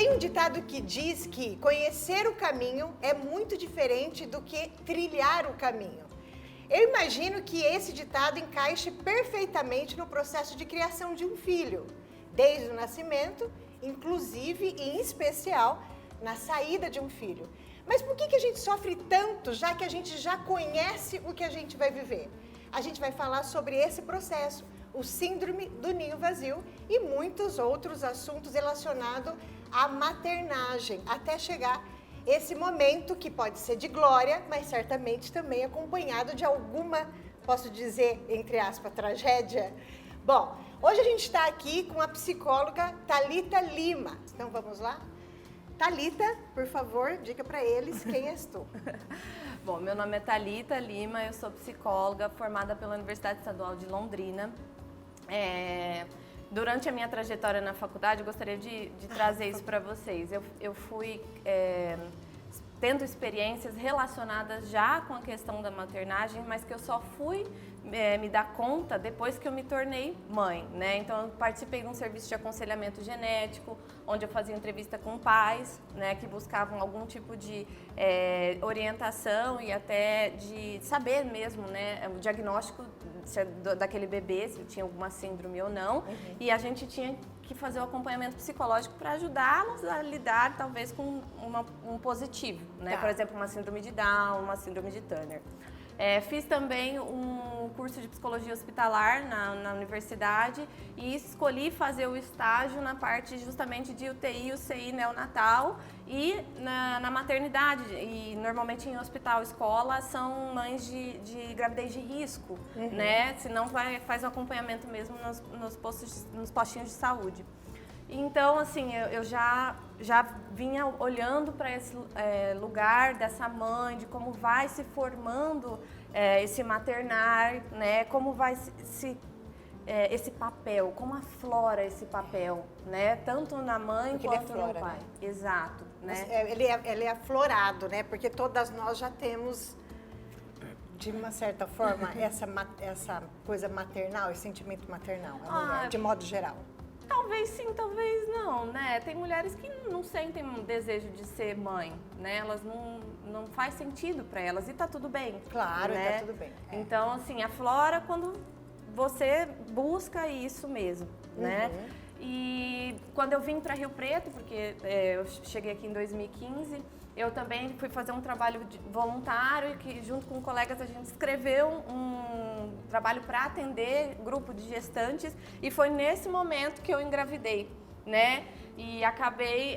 Tem um ditado que diz que conhecer o caminho é muito diferente do que trilhar o caminho. Eu imagino que esse ditado encaixe perfeitamente no processo de criação de um filho, desde o nascimento, inclusive e em especial na saída de um filho. Mas por que a gente sofre tanto, já que a gente já conhece o que a gente vai viver? A gente vai falar sobre esse processo, o síndrome do ninho vazio e muitos outros assuntos relacionados à maternagem, até chegar esse momento que pode ser de glória, mas certamente também acompanhado de alguma, posso dizer, entre aspas, tragédia. Bom, hoje a gente está aqui com a psicóloga Thalita Lima. Então vamos lá? Thalita, por favor, diga para eles quem és tu. Bom, meu nome é Thalita Lima, eu sou psicóloga formada pela Universidade Estadual de Londrina. Durante a minha trajetória na faculdade, eu gostaria de trazer isso para vocês. Eu fui tendo experiências relacionadas já com a questão da maternagem, mas que eu só fui me dar conta depois que eu me tornei mãe, né? Então, eu participei de um serviço de aconselhamento genético, onde eu fazia entrevista com pais, né, que buscavam algum tipo de orientação e até de saber mesmo, né, o diagnóstico daquele bebê, se tinha alguma síndrome ou não. Uhum. E a gente tinha que fazer o acompanhamento psicológico para ajudá-los a lidar, talvez, com um positivo, né? Tá. Por exemplo, uma síndrome de Down, uma síndrome de Turner. Fiz também um curso de psicologia hospitalar na universidade e escolhi fazer o estágio na parte justamente de UTI, UCI neonatal e na maternidade. E normalmente em hospital, escola, são mães de gravidez de risco, uhum, né? Se não faz um acompanhamento mesmo nos postinhos de saúde. Então, assim, eu já vinha olhando para esse lugar dessa mãe, de como vai se formando esse maternar, né? Como vai esse papel, como aflora esse papel, né? Tanto na mãe porque quanto no pai. Né? Exato, né? Ele é aflorado, né? Porque todas nós já temos, de uma certa forma, essa coisa maternal, esse sentimento maternal, de modo geral. Talvez sim, talvez não, né? Tem mulheres que não sentem um desejo de ser mãe, né? Elas não faz sentido para elas e tá tudo bem. Claro, né? Tá tudo bem. Então, assim, aflora quando você busca isso mesmo, né? E quando eu vim para Rio Preto, porque eu cheguei aqui em 2015, eu também fui fazer um trabalho voluntário que junto com colegas a gente escreveu um trabalho para atender grupo de gestantes e foi nesse momento que eu engravidei, né? E acabei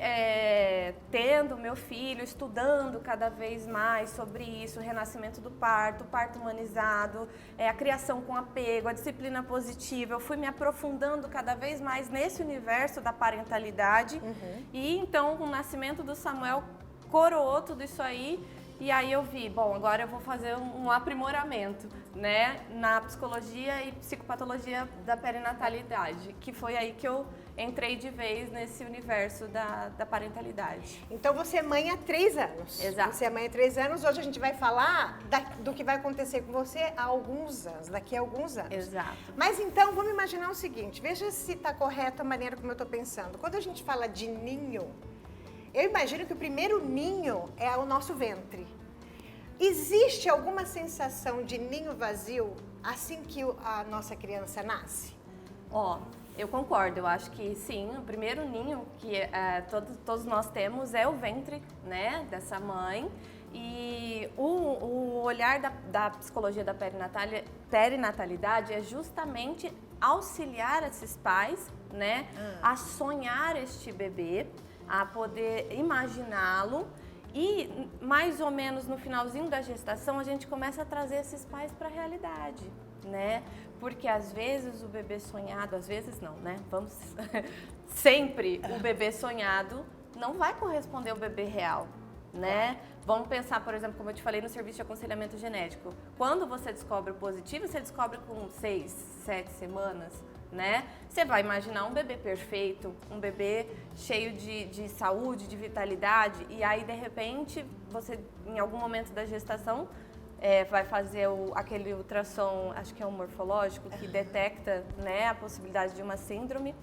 tendo meu filho, estudando cada vez mais sobre isso, o renascimento do parto, o parto humanizado, a criação com apego, a disciplina positiva. Eu fui me aprofundando cada vez mais nesse universo da parentalidade. Uhum. E então, com o nascimento do Samuel, coroou tudo isso aí. E aí eu vi, bom, agora eu vou fazer um aprimoramento, né, na psicologia e psicopatologia da perinatalidade, que foi aí que eu entrei de vez nesse universo da parentalidade. Então você é mãe há 3 anos. Exato. Você é mãe há 3 anos, hoje a gente vai falar do que vai acontecer com você há alguns anos, daqui a alguns anos. Exato. Mas então, vamos imaginar o seguinte, veja se está correta a maneira como eu estou pensando. Quando a gente fala de ninho, eu imagino que o primeiro ninho é o nosso ventre. Existe alguma sensação de ninho vazio assim que a nossa criança nasce? Eu concordo, eu acho que sim, o primeiro ninho que todos nós temos é o ventre, né, dessa mãe. E o olhar da psicologia da perinatalidade é justamente auxiliar esses pais, né, a sonhar este bebê, a poder imaginá-lo e mais ou menos no finalzinho da gestação a gente começa a trazer esses pais para a realidade, né? Porque às vezes o bebê sonhado, às vezes não, né? Sempre o bebê sonhado não vai corresponder ao bebê real, né? Vamos pensar, por exemplo, como eu te falei no serviço de aconselhamento genético. Quando você descobre o positivo, você descobre com 6, 7 semanas, né? Você vai imaginar um bebê perfeito, um bebê cheio de saúde, de vitalidade, e aí, de repente, você, em algum momento da gestação, vai fazer aquele ultrassom, acho que é um morfológico, que detecta, né, a possibilidade de uma síndrome.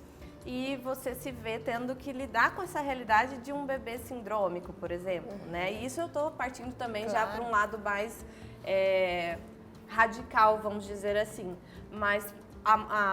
e você se vê tendo que lidar com essa realidade de um bebê sindrômico, por exemplo, né? E isso eu tô partindo também já para um lado mais radical, vamos dizer assim. Mas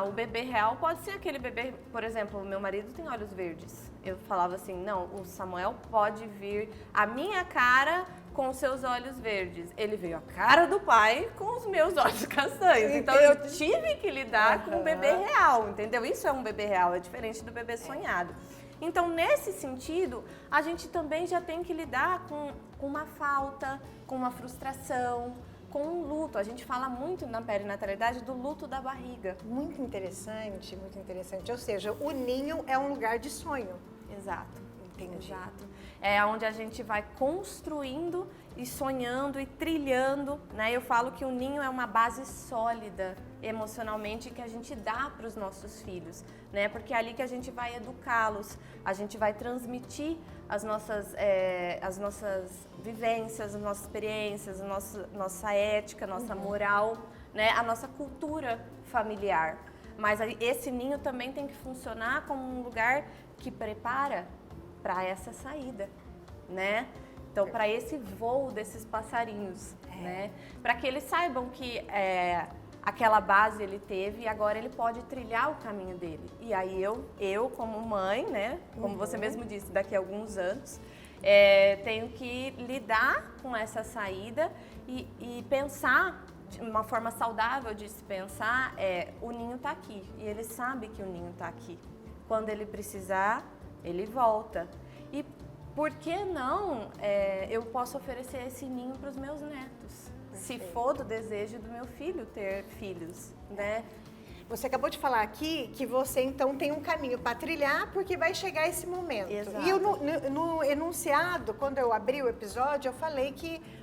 o bebê real pode ser aquele bebê, por exemplo, meu marido tem olhos verdes. Eu falava assim, não, o Samuel pode vir a minha cara com os seus olhos verdes. Ele veio a cara do pai com os meus olhos castanhos. Então eu tive que lidar com um bebê real, entendeu? Isso é um bebê real, é diferente do bebê sonhado. Então, nesse sentido, a gente também já tem que lidar com uma falta, com uma frustração, com um luto. A gente fala muito na perinatalidade do luto da barriga. Muito interessante, muito interessante. Ou seja, o ninho é um lugar de sonho. Exato. Entendi. Exato. É onde a gente vai construindo e sonhando e trilhando, né? Eu falo que o ninho é uma base sólida emocionalmente que a gente dá para os nossos filhos, né? Porque é ali que a gente vai educá-los, a gente vai transmitir as nossas vivências, as nossas experiências, nossa ética, nossa moral, né? A nossa cultura familiar. Mas esse ninho também tem que funcionar como um lugar que prepara para essa saída, né? Então, para esse voo desses passarinhos, né? Para que eles saibam que aquela base ele teve e agora ele pode trilhar o caminho dele. E aí eu como mãe, né? Como você mesmo disse, daqui a alguns anos, tenho que lidar com essa saída e pensar de uma forma saudável de se pensar, o ninho está aqui e ele sabe que o ninho está aqui. Quando ele precisar, ele volta. E por que não eu posso oferecer esse ninho para os meus netos? Se for do desejo do meu filho ter filhos, né? Você acabou de falar aqui que você então tem um caminho para trilhar porque vai chegar esse momento. Exato. E eu, no enunciado, quando eu abri o episódio, eu falei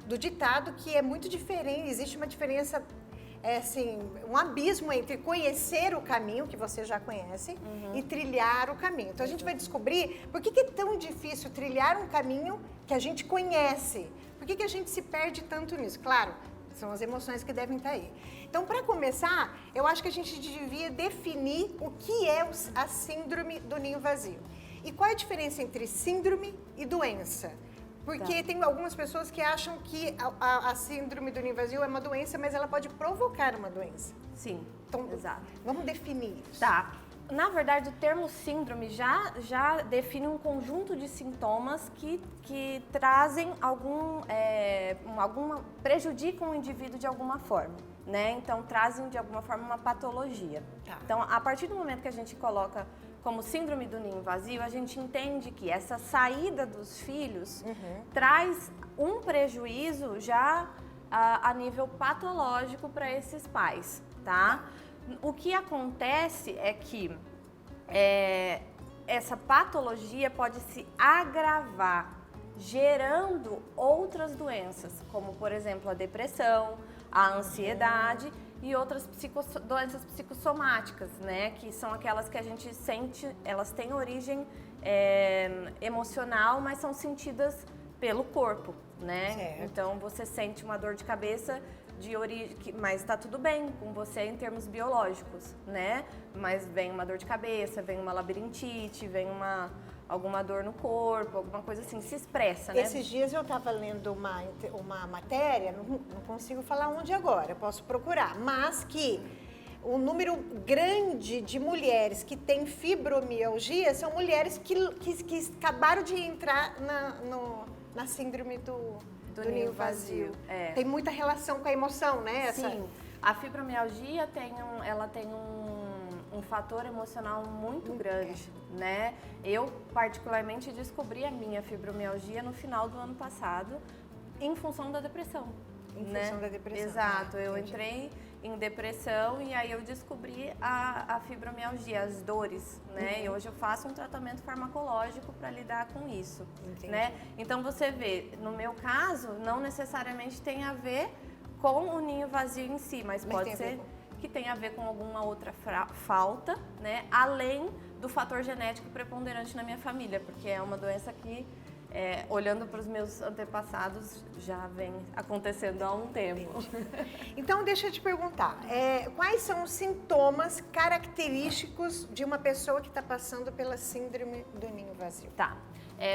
do ditado que é muito diferente, existe uma diferença, assim, um abismo entre conhecer o caminho, que você já conhece, e trilhar o caminho. Então a gente vai descobrir por que é tão difícil trilhar um caminho que a gente conhece. Por que a gente se perde tanto nisso? Claro, são as emoções que devem estar aí. Então, para começar, eu acho que a gente devia definir o que é a síndrome do ninho vazio. E qual é a diferença entre síndrome e doença? Porque tem algumas pessoas que acham que a síndrome do ninho vazio é uma doença, mas ela pode provocar uma doença. Sim, então, exato. Vamos definir isso. Tá. Na verdade, o termo síndrome já define um conjunto de sintomas que trazem prejudicam o indivíduo de alguma forma, né? Então, trazem de alguma forma uma patologia. Tá. Então, a partir do momento que a gente coloca como síndrome do ninho vazio, a gente entende que essa saída dos filhos traz um prejuízo já a nível patológico para esses pais, tá? O que acontece é que essa patologia pode se agravar, gerando outras doenças, como, por exemplo, a depressão, a ansiedade e outras doenças psicossomáticas, né? Que são aquelas que a gente sente, elas têm origem emocional, mas são sentidas pelo corpo, né? Certo. Então, você sente uma dor de cabeça de origem, mas está tudo bem com você em termos biológicos, né? Mas vem uma dor de cabeça, vem uma labirintite, vem alguma dor no corpo, alguma coisa assim, se expressa, né? Esses dias eu estava lendo uma matéria, não consigo falar onde agora, posso procurar, mas que um número grande de mulheres que têm fibromialgia são mulheres que acabaram de entrar na síndrome do ninho vazio. Tem muita relação com a emoção, né? Sim, a fibromialgia ela tem um fator emocional muito grande, né? Eu, particularmente, descobri a minha fibromialgia no final do ano passado, em função da depressão. Em função da depressão. Exato, eu entendi. entrei em depressão e aí eu descobri a fibromialgia, as dores, né? E hoje eu faço um tratamento farmacológico para lidar com isso, né? Então você vê, no meu caso, não necessariamente tem a ver com o ninho vazio em si, mas pode ser que tenha a ver com alguma outra falta, né? Além do fator genético preponderante na minha família, porque é uma doença que olhando para os meus antepassados, já vem acontecendo há um tempo. Então, deixa eu te perguntar, quais são os sintomas característicos de uma pessoa que está passando pela síndrome do ninho vazio? Tá.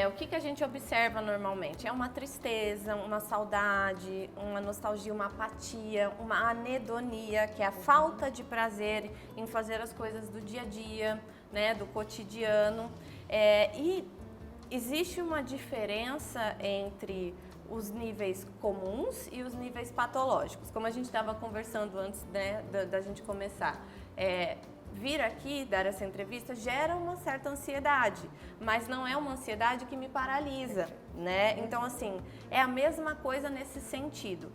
O que a gente observa normalmente? É uma tristeza, uma saudade, uma nostalgia, uma apatia, uma anedonia, que é a falta de prazer em fazer as coisas do dia a dia, né, do cotidiano. E existe uma diferença entre os níveis comuns e os níveis patológicos. Como a gente estava conversando antes, né, da gente começar. Vir aqui, dar essa entrevista, gera uma certa ansiedade, mas não é uma ansiedade que me paralisa, né? Então, assim, é a mesma coisa nesse sentido.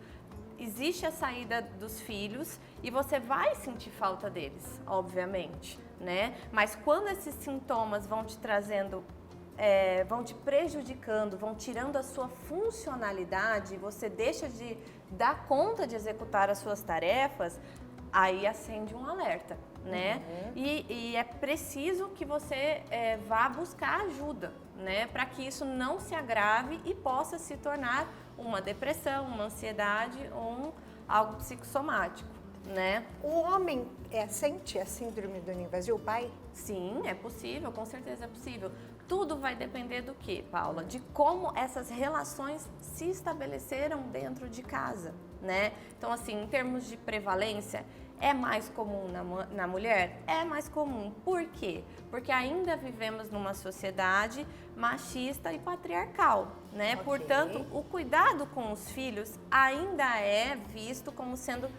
Existe a saída dos filhos e você vai sentir falta deles, obviamente, né? Mas quando esses sintomas vão te trazendo, vão te prejudicando, vão tirando a sua funcionalidade, você deixa de dar conta de executar as suas tarefas, aí acende um alerta, né? E é preciso que você vá buscar ajuda, né? Para que isso não se agrave e possa se tornar uma depressão, uma ansiedade ou algo psicossomático, né? O homem sente a síndrome do ninho vazio, o pai? Sim, é possível, com certeza é possível. Tudo vai depender do quê, Paula? De como essas relações se estabeleceram dentro de casa, né? Então, assim, em termos de prevalência, é mais comum na mulher? É mais comum. Por quê? Porque ainda vivemos numa sociedade machista e patriarcal, né? Okay. Portanto, o cuidado com os filhos ainda é visto como sendo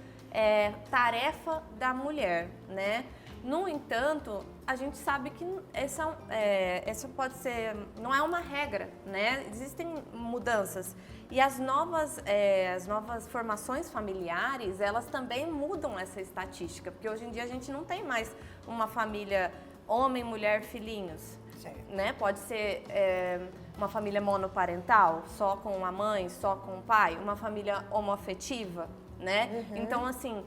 tarefa da mulher, né? No entanto, a gente sabe que essa pode ser, não é uma regra, né? Existem mudanças. E as novas formações familiares, elas também mudam essa estatística, porque hoje em dia a gente não tem mais uma família homem, mulher, filhinhos, né? Pode ser uma família monoparental, só com a mãe, só com o pai, uma família homoafetiva, né? Então, assim,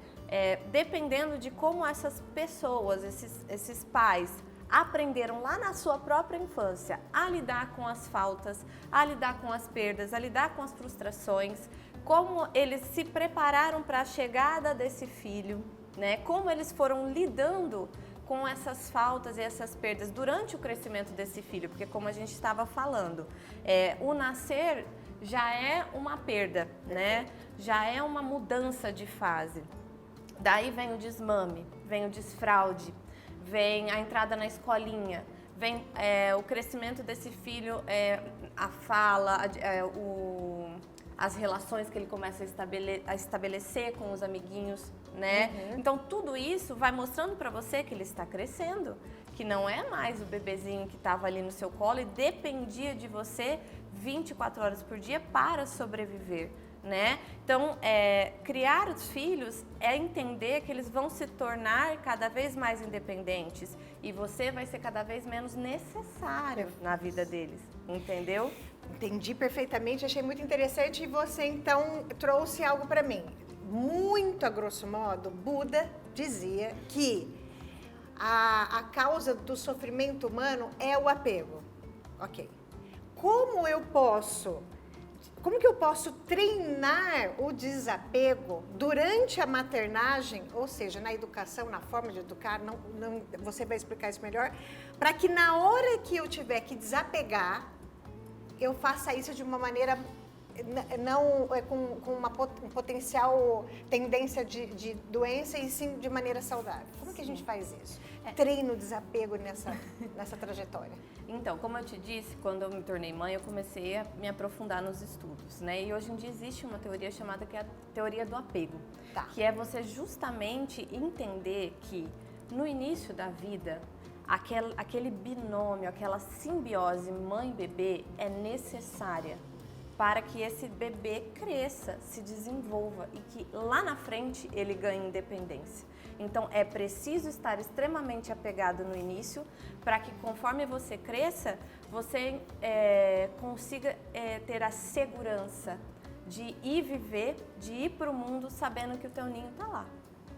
dependendo de como essas pessoas, esses pais, aprenderam lá na sua própria infância a lidar com as faltas, a lidar com as perdas, a lidar com as frustrações, como eles se prepararam para a chegada desse filho, né? Como eles foram lidando com essas faltas e essas perdas durante o crescimento desse filho, porque como a gente estava falando, o nascer já é uma perda, né? Já é uma mudança de fase. Daí vem o desmame, vem o desfraude, vem a entrada na escolinha, vem o crescimento desse filho, a fala, as relações que ele começa a estabelecer com os amiguinhos, né? Então, tudo isso vai mostrando para você que ele está crescendo, que não é mais o bebezinho que estava ali no seu colo e dependia de você 24 horas por dia para sobreviver, né? Então, criar os filhos é entender que eles vão se tornar cada vez mais independentes e você vai ser cada vez menos necessário na vida deles, entendeu? Entendi perfeitamente, achei muito interessante e você então trouxe algo para mim. Muito a grosso modo, Buda dizia que a causa do sofrimento humano é o apego. Ok. Como que eu posso treinar o desapego durante a maternagem, ou seja, na educação, na forma de educar, você vai explicar isso melhor, para que na hora que eu tiver que desapegar, eu faça isso de uma maneira não com uma potencial tendência de doença e sim de maneira saudável. Como que a gente faz isso? Treino o desapego nessa trajetória. Então, como eu te disse, quando eu me tornei mãe, eu comecei a me aprofundar nos estudos, né? E hoje em dia existe uma teoria chamada que é a teoria do apego, que é você justamente entender que no início da vida, aquele binômio, aquela simbiose mãe-bebê é necessária para que esse bebê cresça, se desenvolva e que lá na frente ele ganhe independência. Então, é preciso estar extremamente apegado no início para que conforme você cresça, você consiga ter a segurança de ir viver, de ir para o mundo sabendo que o teu ninho está lá.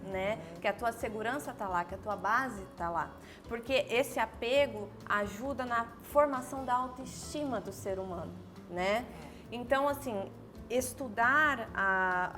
Né? Que a tua segurança está lá, que a tua base está lá. Porque esse apego ajuda na formação da autoestima do ser humano. né? Então, assim, estudar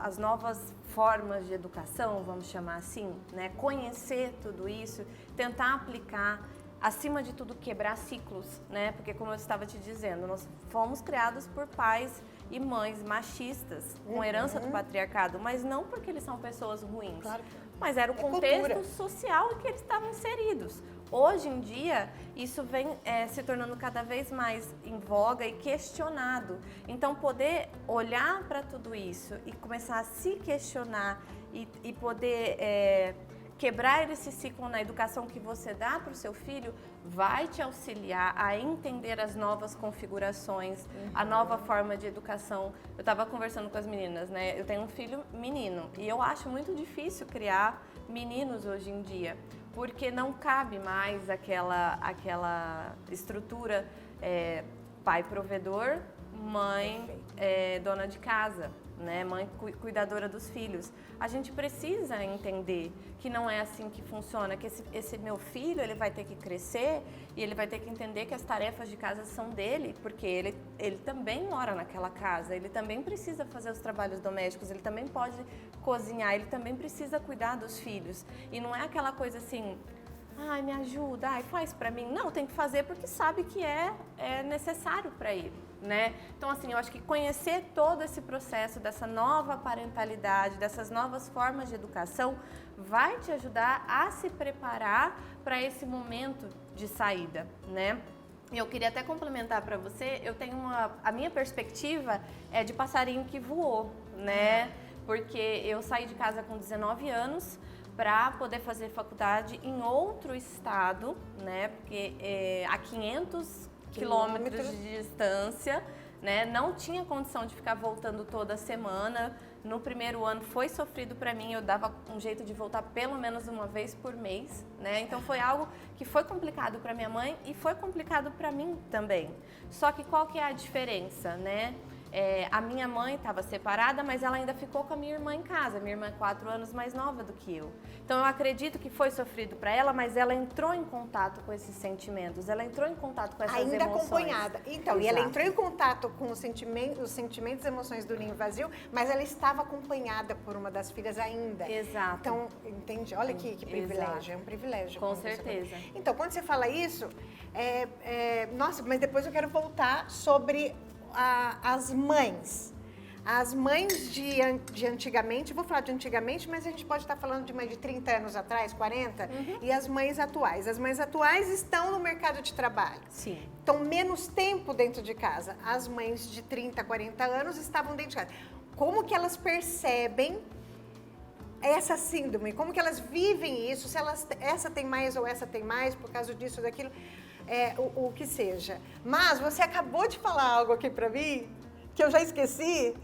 as novas formas de educação, vamos chamar assim, né? Conhecer tudo isso, tentar aplicar, acima de tudo, quebrar ciclos, né? Porque, como eu estava te dizendo, nós fomos criados por pais e mães machistas, com herança do patriarcado, mas não porque eles são pessoas ruins, Claro que não. mas era o contexto social em que eles estavam inseridos. Hoje em dia, isso vem se tornando cada vez mais em voga e questionado. Então, poder olhar para tudo isso e começar a se questionar e poder quebrar esse ciclo na educação que você dá para o seu filho vai te auxiliar a entender as novas configurações, a nova forma de educação. Eu estava conversando com as meninas, né? Eu tenho um filho menino e eu acho muito difícil criar meninos hoje em dia, porque não cabe mais aquela estrutura pai provedor, mãe dona de casa, né? Mãe cuidadora dos filhos. A gente precisa entender que não é assim que funciona, que esse meu filho ele vai ter que crescer e ele vai ter que entender que as tarefas de casa são dele, porque ele também mora naquela casa, ele também precisa fazer os trabalhos domésticos, ele também pode cozinhar, ele também precisa cuidar dos filhos. E não é aquela coisa assim, ai, me ajuda, ai, faz pra mim. Não, tem que fazer porque sabe que é necessário pra ele, né? Então, assim, eu acho que conhecer todo esse processo dessa nova parentalidade, dessas novas formas de educação, vai te ajudar a se preparar para esse momento de saída, né? E eu queria até complementar para você, eu tenho a minha perspectiva é de passarinho que voou, né? Porque eu saí de casa com 19 anos, para poder fazer faculdade em outro estado, né? Porque a 500 quilômetros de distância, né? Não tinha condição de ficar voltando toda semana. No primeiro ano foi sofrido para mim, eu dava um jeito de voltar pelo menos uma vez por mês, né? Então foi algo que foi complicado para minha mãe e foi complicado para mim também. Só que qual que é a diferença, né? A minha mãe estava separada, mas ela ainda ficou com a minha irmã em casa. Minha irmã é 4 anos mais nova do que eu. Então eu acredito que foi sofrido para ela, mas ela entrou em contato com esses sentimentos, ela entrou em contato com essas emoções. Ainda acompanhada. Então, e ela entrou em contato com os sentimentos e emoções do ninho vazio, mas ela estava acompanhada por uma das filhas ainda. Exato. Então, entende? Olha que privilégio, é um privilégio. Com certeza. Então, quando você fala isso, nossa, mas depois eu quero voltar sobre as mães. As mães de antigamente, vou falar de antigamente, mas a gente pode estar falando de mãe de 30 anos atrás, 40, e as mães atuais. As mães atuais estão no mercado de trabalho. Sim. Estão menos tempo dentro de casa. As mães de 30, 40 anos estavam dentro de casa. Como que elas percebem essa síndrome? Como que elas vivem isso? Se essa tem mais ou essa tem mais por causa disso ou daquilo? O que seja. Mas você acabou de falar algo aqui pra mim que eu já esqueci.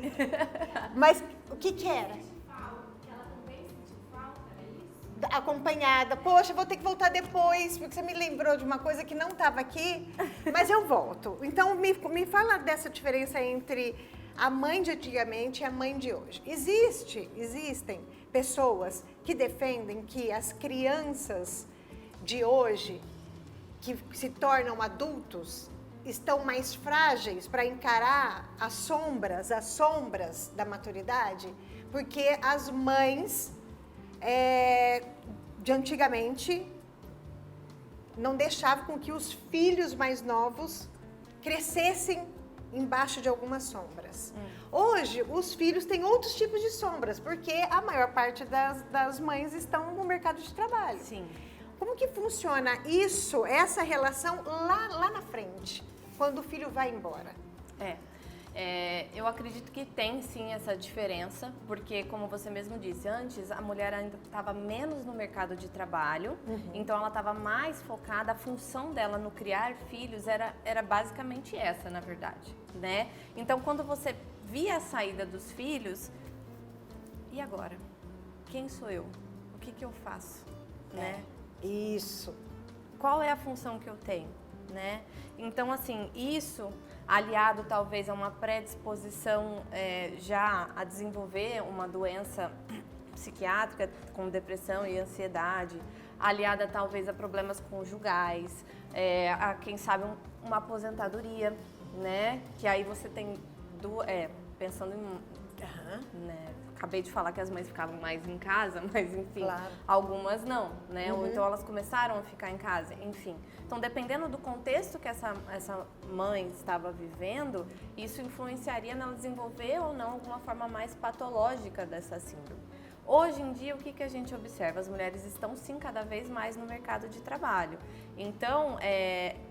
Mas o que era? Ela também sentiu falta, é isso? Acompanhada. Poxa, vou ter que voltar depois, porque você me lembrou de uma coisa que não estava aqui, mas eu volto. Então, me fala dessa diferença entre a mãe de antigamente e a mãe de hoje. Existem pessoas que defendem que as crianças de hoje que se tornam adultos estão mais frágeis para encarar as sombras da maturidade, porque as mães de antigamente não deixavam com que os filhos mais novos crescessem embaixo de algumas sombras. Hoje, os filhos têm outros tipos de sombras, porque a maior parte das mães estão no mercado de trabalho. Sim. Como que funciona isso, essa relação lá na frente, quando o filho vai embora? Eu acredito que tem sim essa diferença, porque como você mesmo disse, antes a mulher ainda estava menos no mercado de trabalho, então ela estava mais focada, a função dela no criar filhos era basicamente essa, na verdade, né? Então quando você via a saída dos filhos, e agora? Quem sou eu? O que eu faço? Né? Isso. Qual é a função que eu tenho, né? Então, assim, isso aliado talvez a uma predisposição já a desenvolver uma doença psiquiátrica com depressão e ansiedade, aliada talvez a problemas conjugais, a quem sabe uma aposentadoria, né? Que aí você tem pensando em né? Acabei de falar que as mães ficavam mais em casa, mas enfim, Claro. algumas não, né? Ou então elas começaram a ficar em casa, enfim. Então, dependendo do contexto que essa mãe estava vivendo, isso influenciaria nela desenvolver ou não alguma forma mais patológica dessa síndrome. Hoje em dia, o que a gente observa? As mulheres estão, sim, cada vez mais no mercado de trabalho. Então,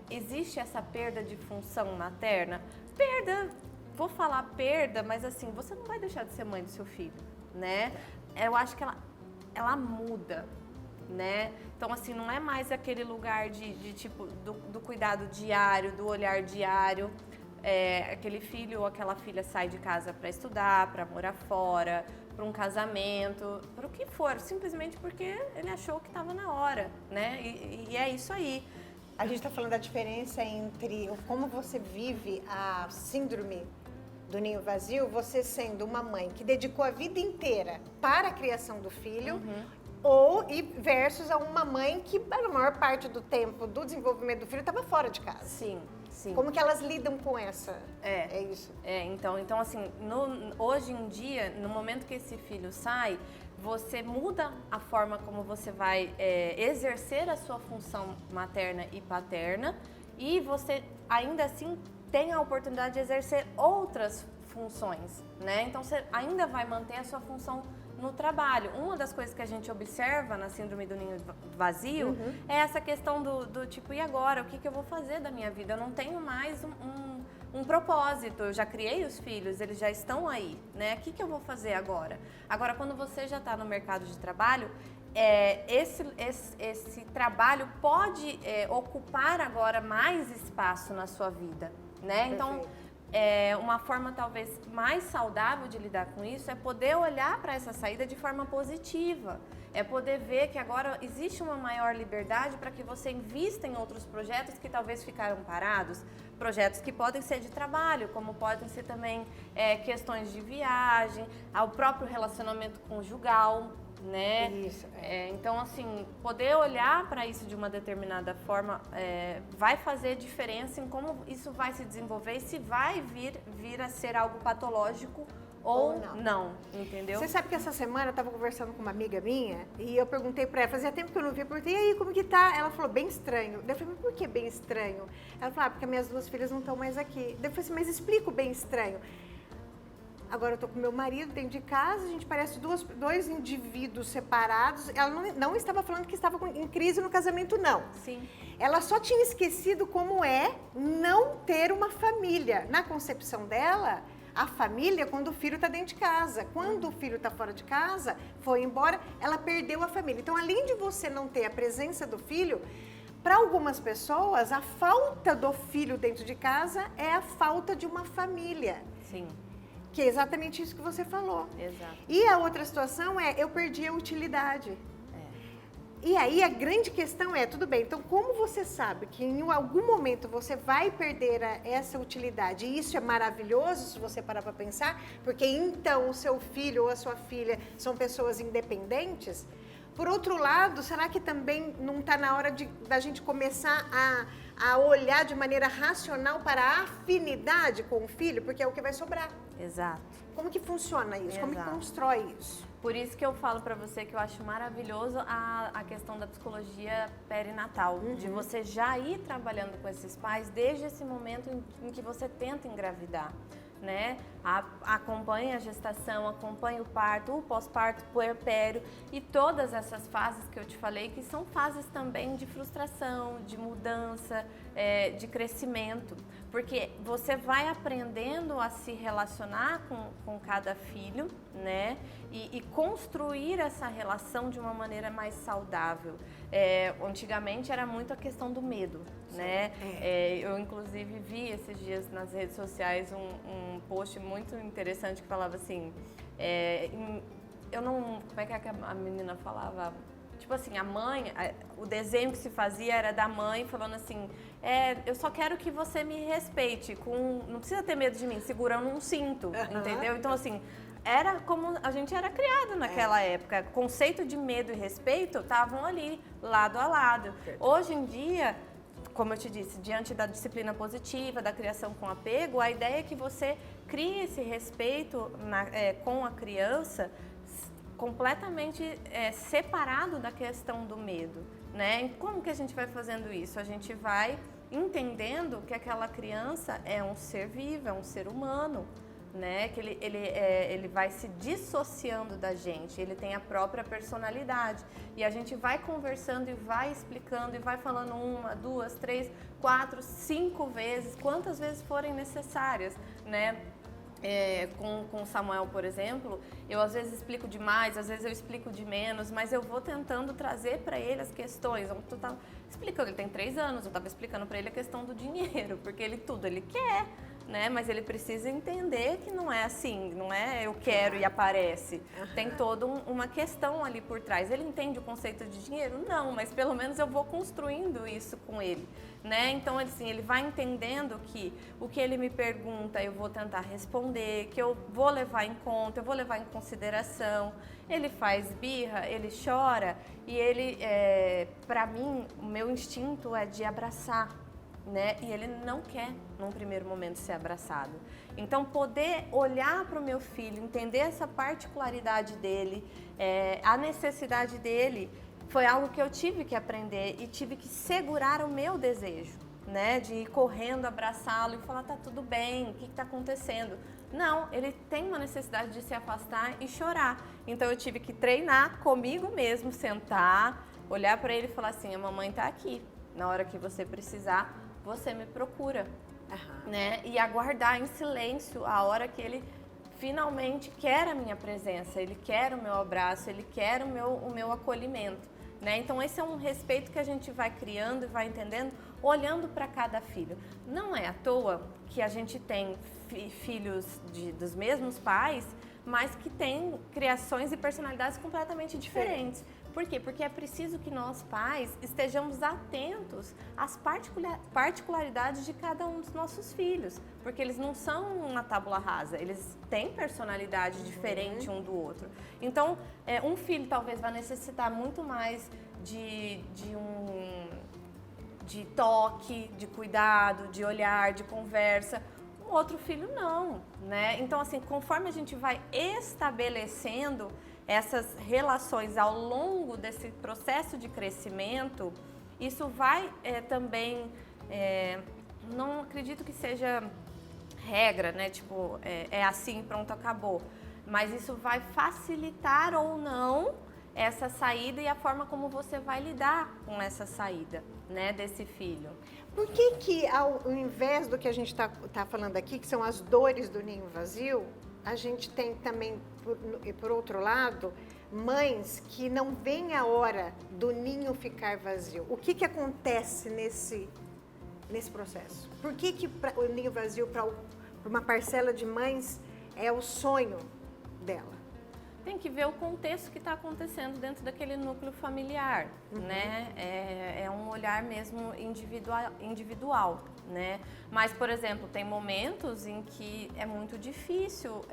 existe essa perda de função materna? Vou falar perda, mas assim, você não vai deixar de ser mãe do seu filho, né? Eu acho que ela muda, né? Então, assim, não é mais aquele lugar de tipo, do cuidado diário, do olhar diário. Aquele filho ou aquela filha sai de casa para estudar, para morar fora, para um casamento, para o que for, simplesmente porque ele achou que estava na hora, né? E é isso aí. A gente está falando da diferença entre como você vive a síndrome do ninho vazio, você sendo uma mãe que dedicou a vida inteira para a criação do filho, versus a uma mãe que, na maior parte do tempo do desenvolvimento do filho, estava fora de casa. Sim, sim. Como que elas lidam com essa? É isso. Então assim, hoje em dia, no momento que esse filho sai, você muda a forma como você vai exercer a sua função materna e paterna, e você ainda assim tem a oportunidade de exercer outras funções, né? Então você ainda vai manter a sua função no trabalho. Uma das coisas que a gente observa na síndrome do ninho vazio é essa questão do tipo, e agora? O que eu vou fazer da minha vida? Eu não tenho mais um propósito, eu já criei os filhos, eles já estão aí, né? O que eu vou fazer agora? Agora, quando você já está no mercado de trabalho, esse trabalho pode ocupar agora mais espaço na sua vida, né? Então, uma forma talvez mais saudável de lidar com isso é poder olhar para essa saída de forma positiva. É poder ver que agora existe uma maior liberdade para que você invista em outros projetos que talvez ficaram parados. Projetos que podem ser de trabalho, como podem ser também questões de viagem, ao próprio relacionamento conjugal, né? Isso. Então, assim, poder olhar para isso de uma determinada forma vai fazer diferença em como isso vai se desenvolver e se vai vir a ser algo patológico ou não, entendeu? Você sabe que essa semana eu estava conversando com uma amiga minha e eu perguntei para ela, fazia tempo que eu não via, perguntei, e aí, como que tá? Ela falou, bem estranho. Eu falei, mas por que bem estranho? Ela falou, porque minhas duas filhas não estão mais aqui. Eu falei assim, mas explica o bem estranho. Agora eu tô com meu marido dentro de casa, a gente parece dois indivíduos separados. Ela não estava falando que estava em crise no casamento, não. Sim. Ela só tinha esquecido como é não ter uma família. Na concepção dela, a família é quando o filho está dentro de casa. Quando o filho está fora de casa, foi embora, ela perdeu a família. Então, além de você não ter a presença do filho, para algumas pessoas, a falta do filho dentro de casa é a falta de uma família. Sim. Que é exatamente isso que você falou. Exato. E a outra situação eu perdi a utilidade. E aí a grande questão tudo bem, então como você sabe que em algum momento você vai perder essa utilidade, e isso é maravilhoso se você parar para pensar, porque então o seu filho ou a sua filha são pessoas independentes. Por outro lado, será que também não está na hora da gente começar a olhar de maneira racional para a afinidade com o filho? Porque é o que vai sobrar. Exato. Como que funciona isso? Exato. Como que constrói isso? Por isso que eu falo pra você que eu acho maravilhoso a questão da psicologia perinatal, de você já ir trabalhando com esses pais desde esse momento em que você tenta engravidar, né? Acompanha a gestação, acompanha o parto, o pós-parto, o puerpério e todas essas fases que eu te falei, que são fases também de frustração, de mudança, de crescimento, porque você vai aprendendo a se relacionar com cada filho, né? E construir essa relação de uma maneira mais saudável. Antigamente era muito a questão do medo, né? Eu inclusive vi esses dias nas redes sociais um post muito interessante que falava assim, como é que a menina falava? Tipo assim, a mãe, o desenho que se fazia era da mãe falando assim, eu só quero que você me respeite, não precisa ter medo de mim, segurando um cinto, entendeu? Então assim, era como a gente era criado naquela época, conceito de medo e respeito estavam ali, lado a lado. Hoje em dia, como eu te disse, diante da disciplina positiva, da criação com apego, a ideia é que você crie esse respeito com a criança completamente separado da questão do medo, né? E como que a gente vai fazendo isso? A gente vai entendendo que aquela criança é um ser vivo, é um ser humano, né? Que ele vai se dissociando da gente, ele tem a própria personalidade. E a gente vai conversando e vai explicando e vai falando 1, 2, 3, 4, 5 vezes, quantas vezes forem necessárias, né? Com o Samuel, por exemplo, eu às vezes explico demais, às vezes eu explico de menos, mas eu vou tentando trazer para ele as questões. Tu tá explicando, ele tem 3 anos, eu estava explicando para ele a questão do dinheiro, porque ele quer, né? Mas ele precisa entender que não é assim, não é eu quero e aparece. Tem toda uma questão ali por trás. Ele entende o conceito de dinheiro? Não, mas pelo menos eu vou construindo isso com ele, né? Então, assim, ele vai entendendo que o que ele me pergunta eu vou tentar responder, que eu vou levar em conta, eu vou levar em consideração. Ele faz birra, ele chora e ele, para mim, o meu instinto é de abraçar, né? E ele não quer, num primeiro momento, ser abraçado. Então, poder olhar para o meu filho, entender essa particularidade dele, a necessidade dele, foi algo que eu tive que aprender e tive que segurar o meu desejo, né? De ir correndo, abraçá-lo e falar, tá tudo bem, o que está acontecendo? Não, ele tem uma necessidade de se afastar e chorar. Então, eu tive que treinar comigo mesmo, sentar, olhar para ele e falar assim, a mamãe está aqui, na hora que você precisar, você me procura, né? E aguardar em silêncio a hora que ele finalmente quer a minha presença, ele quer o meu abraço, ele quer o meu acolhimento, né? Então esse é um respeito que a gente vai criando e vai entendendo, olhando para cada filho. Não é à toa que a gente tem filhos dos mesmos pais, mas que têm criações e personalidades completamente diferentes. Por quê? Porque é preciso que nós, pais, estejamos atentos às particularidades de cada um dos nossos filhos, porque eles não são uma tábula rasa, eles têm personalidade diferente um do outro. Então, um filho talvez vá necessitar muito mais de toque, de cuidado, de olhar, de conversa. O outro filho não, né? Então, assim, conforme a gente vai estabelecendo essas relações ao longo desse processo de crescimento, isso vai também, não acredito que seja regra, né? Tipo, é assim, pronto, acabou. Mas isso vai facilitar ou não essa saída e a forma como você vai lidar com essa saída, né, desse filho. Por que ao invés do que a gente tá falando aqui, que são as dores do ninho vazio, a gente tem também, por outro lado, mães que não veem a hora do ninho ficar vazio? O que acontece nesse processo? Por que o ninho vazio para uma parcela de mães é o sonho dela? Tem que ver o contexto que está acontecendo dentro daquele núcleo familiar, né? É um olhar mesmo individual, né? Mas, por exemplo, tem momentos em que é muito difícil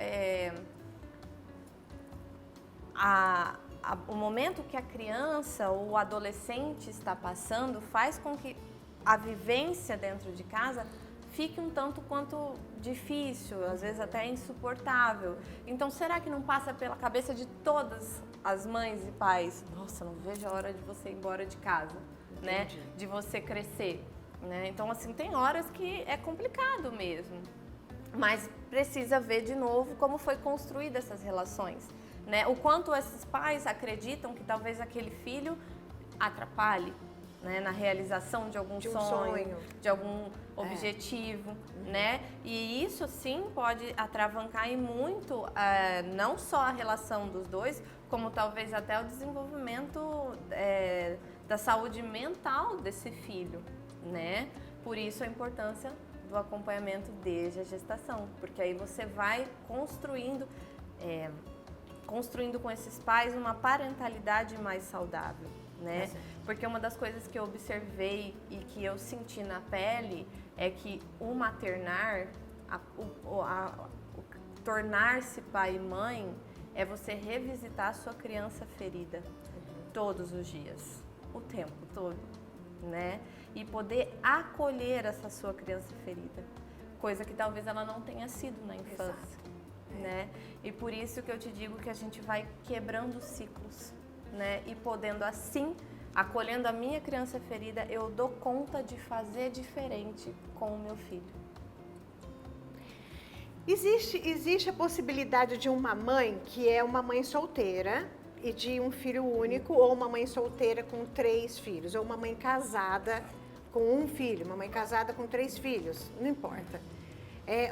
o momento que a criança ou o adolescente está passando faz com que a vivência dentro de casa fique um tanto quanto difícil, às vezes até insuportável. Então, será que não passa pela cabeça de todas as mães e pais? Nossa, não vejo a hora de você ir embora de casa, né? De você crescer, né? Então, assim, tem horas que é complicado mesmo, mas precisa ver de novo como foi construída essas relações, né? O quanto esses pais acreditam que talvez aquele filho atrapalhe, né, na realização de algum sonho, de algum objetivo, né? E isso sim pode atravancar e muito, não só a relação dos dois, como talvez até o desenvolvimento da saúde mental desse filho, né? Por isso a importância do acompanhamento desde a gestação, porque aí você vai construindo com esses pais uma parentalidade mais saudável, né? Porque uma das coisas que eu observei e que eu senti na pele é que o maternar, o tornar-se pai e mãe, é você revisitar a sua criança ferida todos os dias, o tempo todo, né? E poder acolher essa sua criança ferida, coisa que talvez ela não tenha sido na infância, né? E por isso que eu te digo que a gente vai quebrando ciclos, né? E podendo assim, acolhendo a minha criança ferida, eu dou conta de fazer diferente com o meu filho. Existe a possibilidade de uma mãe que é uma mãe solteira e de um filho único, ou uma mãe solteira com 3 filhos, ou uma mãe casada com 1 filho, uma mãe casada com 3 filhos, não importa.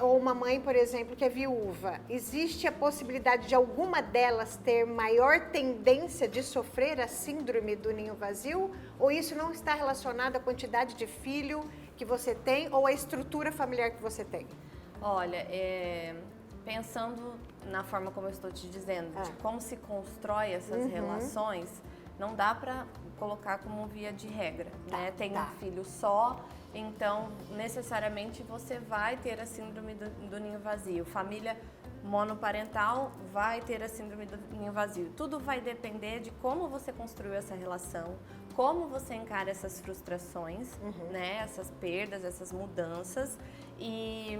Ou uma mãe, por exemplo, que é viúva. Existe a possibilidade de alguma delas ter maior tendência de sofrer a síndrome do ninho vazio? Ou isso não está relacionado à quantidade de filho que você tem ou à estrutura familiar que você tem? Olha, pensando na forma como eu estou te dizendo, de como se constrói essas relações, não dá para colocar como via de regra, né? Tem um filho só, então necessariamente você vai ter a síndrome do ninho vazio. Família monoparental vai ter a síndrome do ninho vazio. Tudo vai depender de como você construiu essa relação, como você encara essas frustrações, né? Essas perdas, essas mudanças e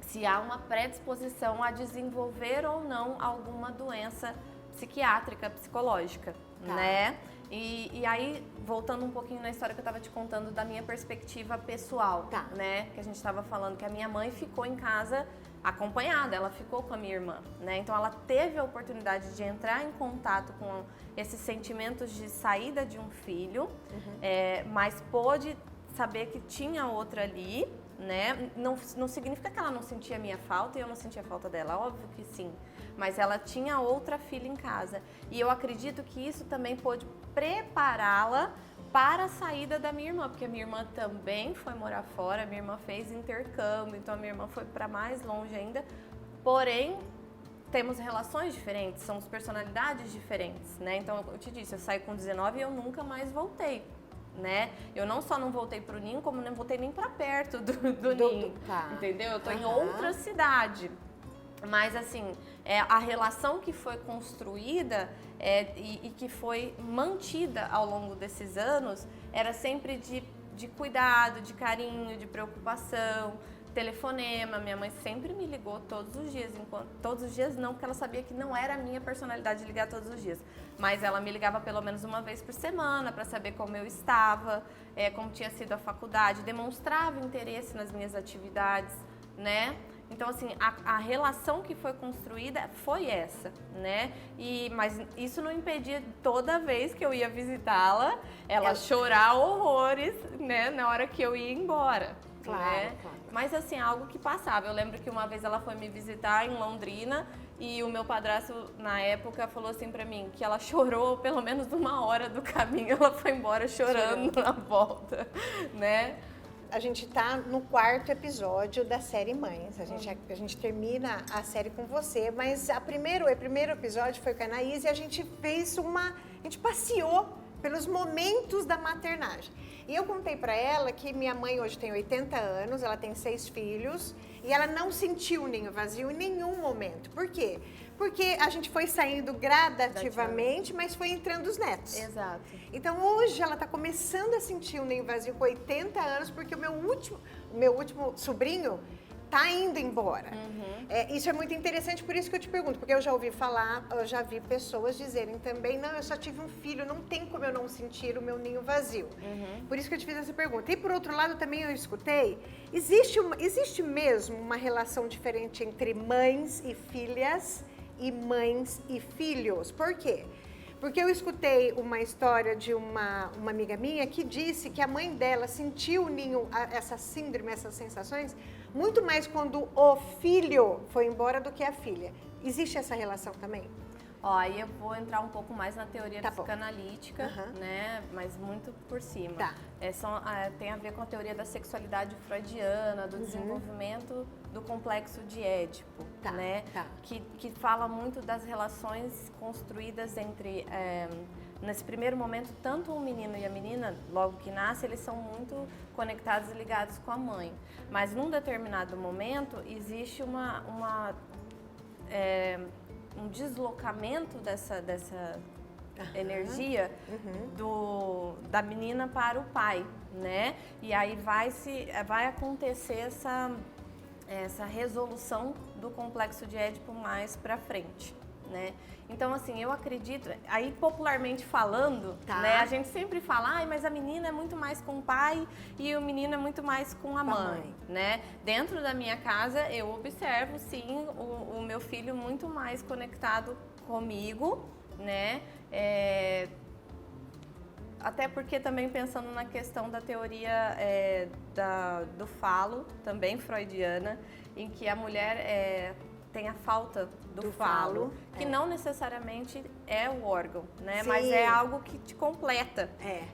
se há uma predisposição a desenvolver ou não alguma doença psiquiátrica, psicológica, né? E aí, voltando um pouquinho na história que eu estava te contando da minha perspectiva pessoal, né? Que a gente estava falando que a minha mãe ficou em casa acompanhada, ela ficou com a minha irmã, né? Então ela teve a oportunidade de entrar em contato com esses sentimentos de saída de um filho, mas pôde saber que tinha outra ali, né? Não significa que ela não sentia a minha falta e eu não sentia a falta dela, óbvio que sim. Mas ela tinha outra filha em casa. E eu acredito que isso também pôde prepará-la para a saída da minha irmã, porque a minha irmã também foi morar fora, a minha irmã fez intercâmbio, então a minha irmã foi para mais longe ainda. Porém, temos relações diferentes, somos personalidades diferentes, né? Então eu te disse, eu saí com 19 e eu nunca mais voltei. Né? Eu não só não voltei pro ninho, como não voltei nem para perto do ninho, entendeu? Eu tô em outra cidade. Mas assim, a relação que foi construída e que foi mantida ao longo desses anos era sempre de cuidado, de carinho, de preocupação, telefonema. Minha mãe sempre me ligou todos os dias, todos os dias não, porque ela sabia que não era a minha personalidade de ligar todos os dias, mas ela me ligava pelo menos uma vez por semana para saber como eu estava, como tinha sido a faculdade, demonstrava interesse nas minhas atividades, né? Então, assim, a relação que foi construída foi essa, né? Mas isso não impedia toda vez que eu ia visitá-la, ela chorar horrores, né? Na hora que eu ia embora, né? Claro. Mas, assim, algo que passava. Eu lembro que uma vez ela foi me visitar em Londrina e o meu padrasto, na época, falou assim pra mim que ela chorou pelo menos 1 hora do caminho, ela foi embora chorando na volta, né? A gente tá no 4º episódio da série Mães. A gente termina a série com você, mas o primeiro episódio foi com a Anaís e a gente passeou pelos momentos da maternagem. E eu contei pra ela que minha mãe hoje tem 80 anos, ela tem 6 filhos e ela não sentiu o ninho vazio em nenhum momento. Por quê? Porque a gente foi saindo gradativamente, mas foi entrando os netos. Exato. Então hoje ela está começando a sentir o ninho vazio com 80 anos, porque o meu último sobrinho está indo embora. Isso é muito interessante, por isso que eu te pergunto, porque eu já ouvi falar, eu já vi pessoas dizerem também, não, eu só tive um filho, não tem como eu não sentir o meu ninho vazio. Por isso que eu te fiz essa pergunta. E por outro lado, também eu escutei, existe mesmo uma relação diferente entre mães e filhas e mães e filhos. Por quê? Porque eu escutei uma história de uma amiga minha que disse que a mãe dela sentiu o ninho, essa síndrome, essas sensações, muito mais quando o filho foi embora do que a filha. Existe essa relação também? Aí eu vou entrar um pouco mais na teoria psicanalítica, né? Mas muito por cima. Tem a ver com a teoria da sexualidade freudiana, do desenvolvimento do complexo de Édipo, né? Que fala muito das relações construídas entre... nesse primeiro momento, tanto o menino e a menina, logo que nasce, eles são muito conectados e ligados com a mãe. Mas num determinado momento, existe um deslocamento dessa energia da menina para o pai, né? E aí vai acontecer essa resolução do complexo de Édipo mais pra frente, né? Então, assim, eu acredito, aí popularmente falando, né, a gente sempre fala, mas a menina é muito mais com o pai e o menino é muito mais com a mãe, né? Dentro da minha casa, eu observo, sim, o meu filho muito mais conectado comigo, né? Até porque também pensando na questão da teoria do falo, também freudiana, em que a mulher tem a falta do falo, que não necessariamente é o órgão, né? Sim. Mas é algo que te completa.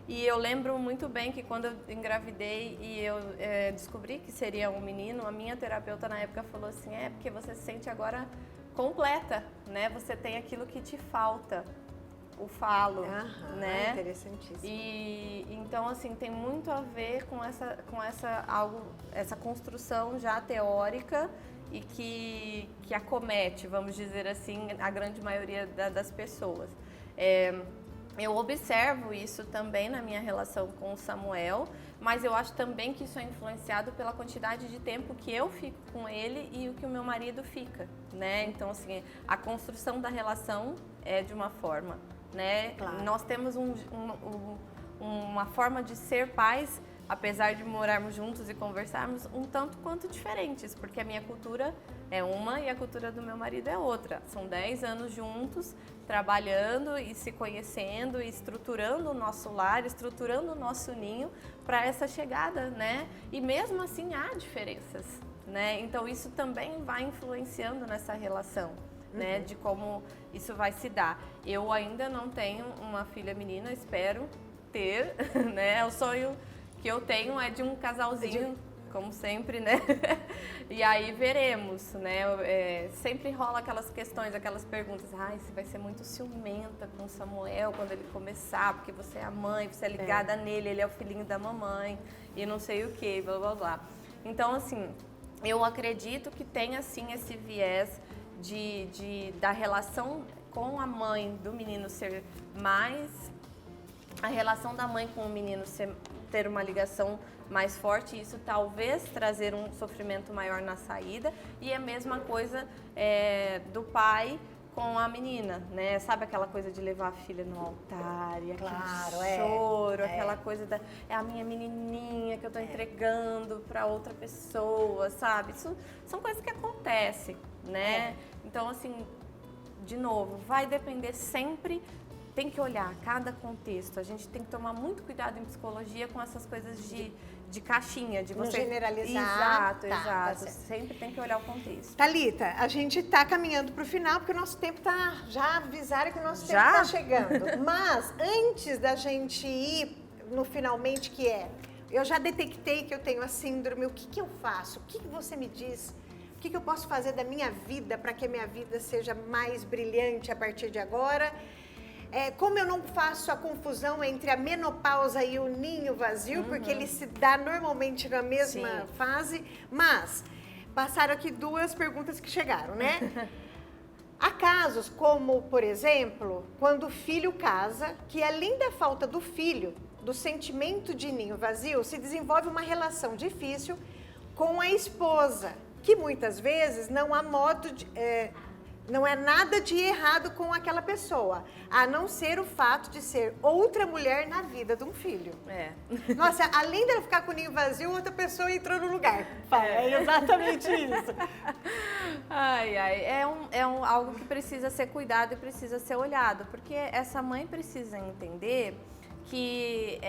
E eu lembro muito bem que quando eu engravidei e eu descobri que seria um menino, a minha terapeuta na época falou assim, porque você se sente agora completa, né? Você tem aquilo que te falta. O falo, né? Interessantíssimo. E então assim tem muito a ver com essa construção já teórica e que acomete, vamos dizer assim, a grande maioria das pessoas. Eu observo isso também na minha relação com o Samuel, mas eu acho também que isso é influenciado pela quantidade de tempo que eu fico com ele e o que o meu marido fica, né? Então assim, a construção da relação é de uma forma, né? Claro. Nós temos uma forma de ser pais, apesar de morarmos juntos e conversarmos, um tanto quanto diferentes, porque a minha cultura é uma e a cultura do meu marido é outra. São 10 anos juntos, trabalhando e se conhecendo, e estruturando o nosso lar, estruturando o nosso ninho para essa chegada, né? E mesmo assim há diferenças, né? Então isso também vai influenciando nessa relação. Né, de como isso vai se dar. Eu ainda não tenho uma filha menina, espero ter, né? O sonho que eu tenho é de um casalzinho, como sempre, né? E aí veremos, né? Sempre rola aquelas questões, aquelas perguntas. Você vai ser muito ciumenta com o Samuel quando ele começar, porque você é a mãe, você é ligada nele, ele é o filhinho da mamãe e não sei o que, blá blá blá. Então, assim, eu acredito que tem assim esse viés da relação com a mãe do menino ser mais... A relação da mãe com o menino ter uma ligação mais forte, isso talvez trazer um sofrimento maior na saída. E a mesma coisa do pai com a menina, né? Sabe aquela coisa de levar a filha no altar e aquele choro, aquela coisa é a minha menininha que eu tô entregando para outra pessoa, sabe? Isso são coisas que acontecem, né? Então, assim, de novo, vai depender sempre, tem que olhar cada contexto. A gente tem que tomar muito cuidado em psicologia com essas coisas de caixinha, de você... Não generalizar. Exato. Sempre tem que olhar o contexto. Thalita, a gente está caminhando para o final, porque o nosso tempo está... Já avisaram que o nosso tempo está chegando. Mas, antes da gente ir no finalmente, eu já detectei que eu tenho a síndrome, o que eu faço? O que você me diz? O que eu posso fazer da minha vida para que a minha vida seja mais brilhante a partir de agora? Como eu não faço a confusão entre a menopausa e o ninho vazio, porque ele se dá normalmente na mesma fase, mas passaram aqui 2 perguntas que chegaram, né? Há casos como, por exemplo, quando o filho casa, que além da falta do filho, do sentimento de ninho vazio, se desenvolve uma relação difícil com a esposa, que muitas vezes não há não é nada de errado com aquela pessoa, a não ser o fato de ser outra mulher na vida de um filho. Nossa, além dela ficar com o ninho vazio, outra pessoa entrou no lugar. É exatamente isso. Algo que precisa ser cuidado e precisa ser olhado, porque essa mãe precisa entender que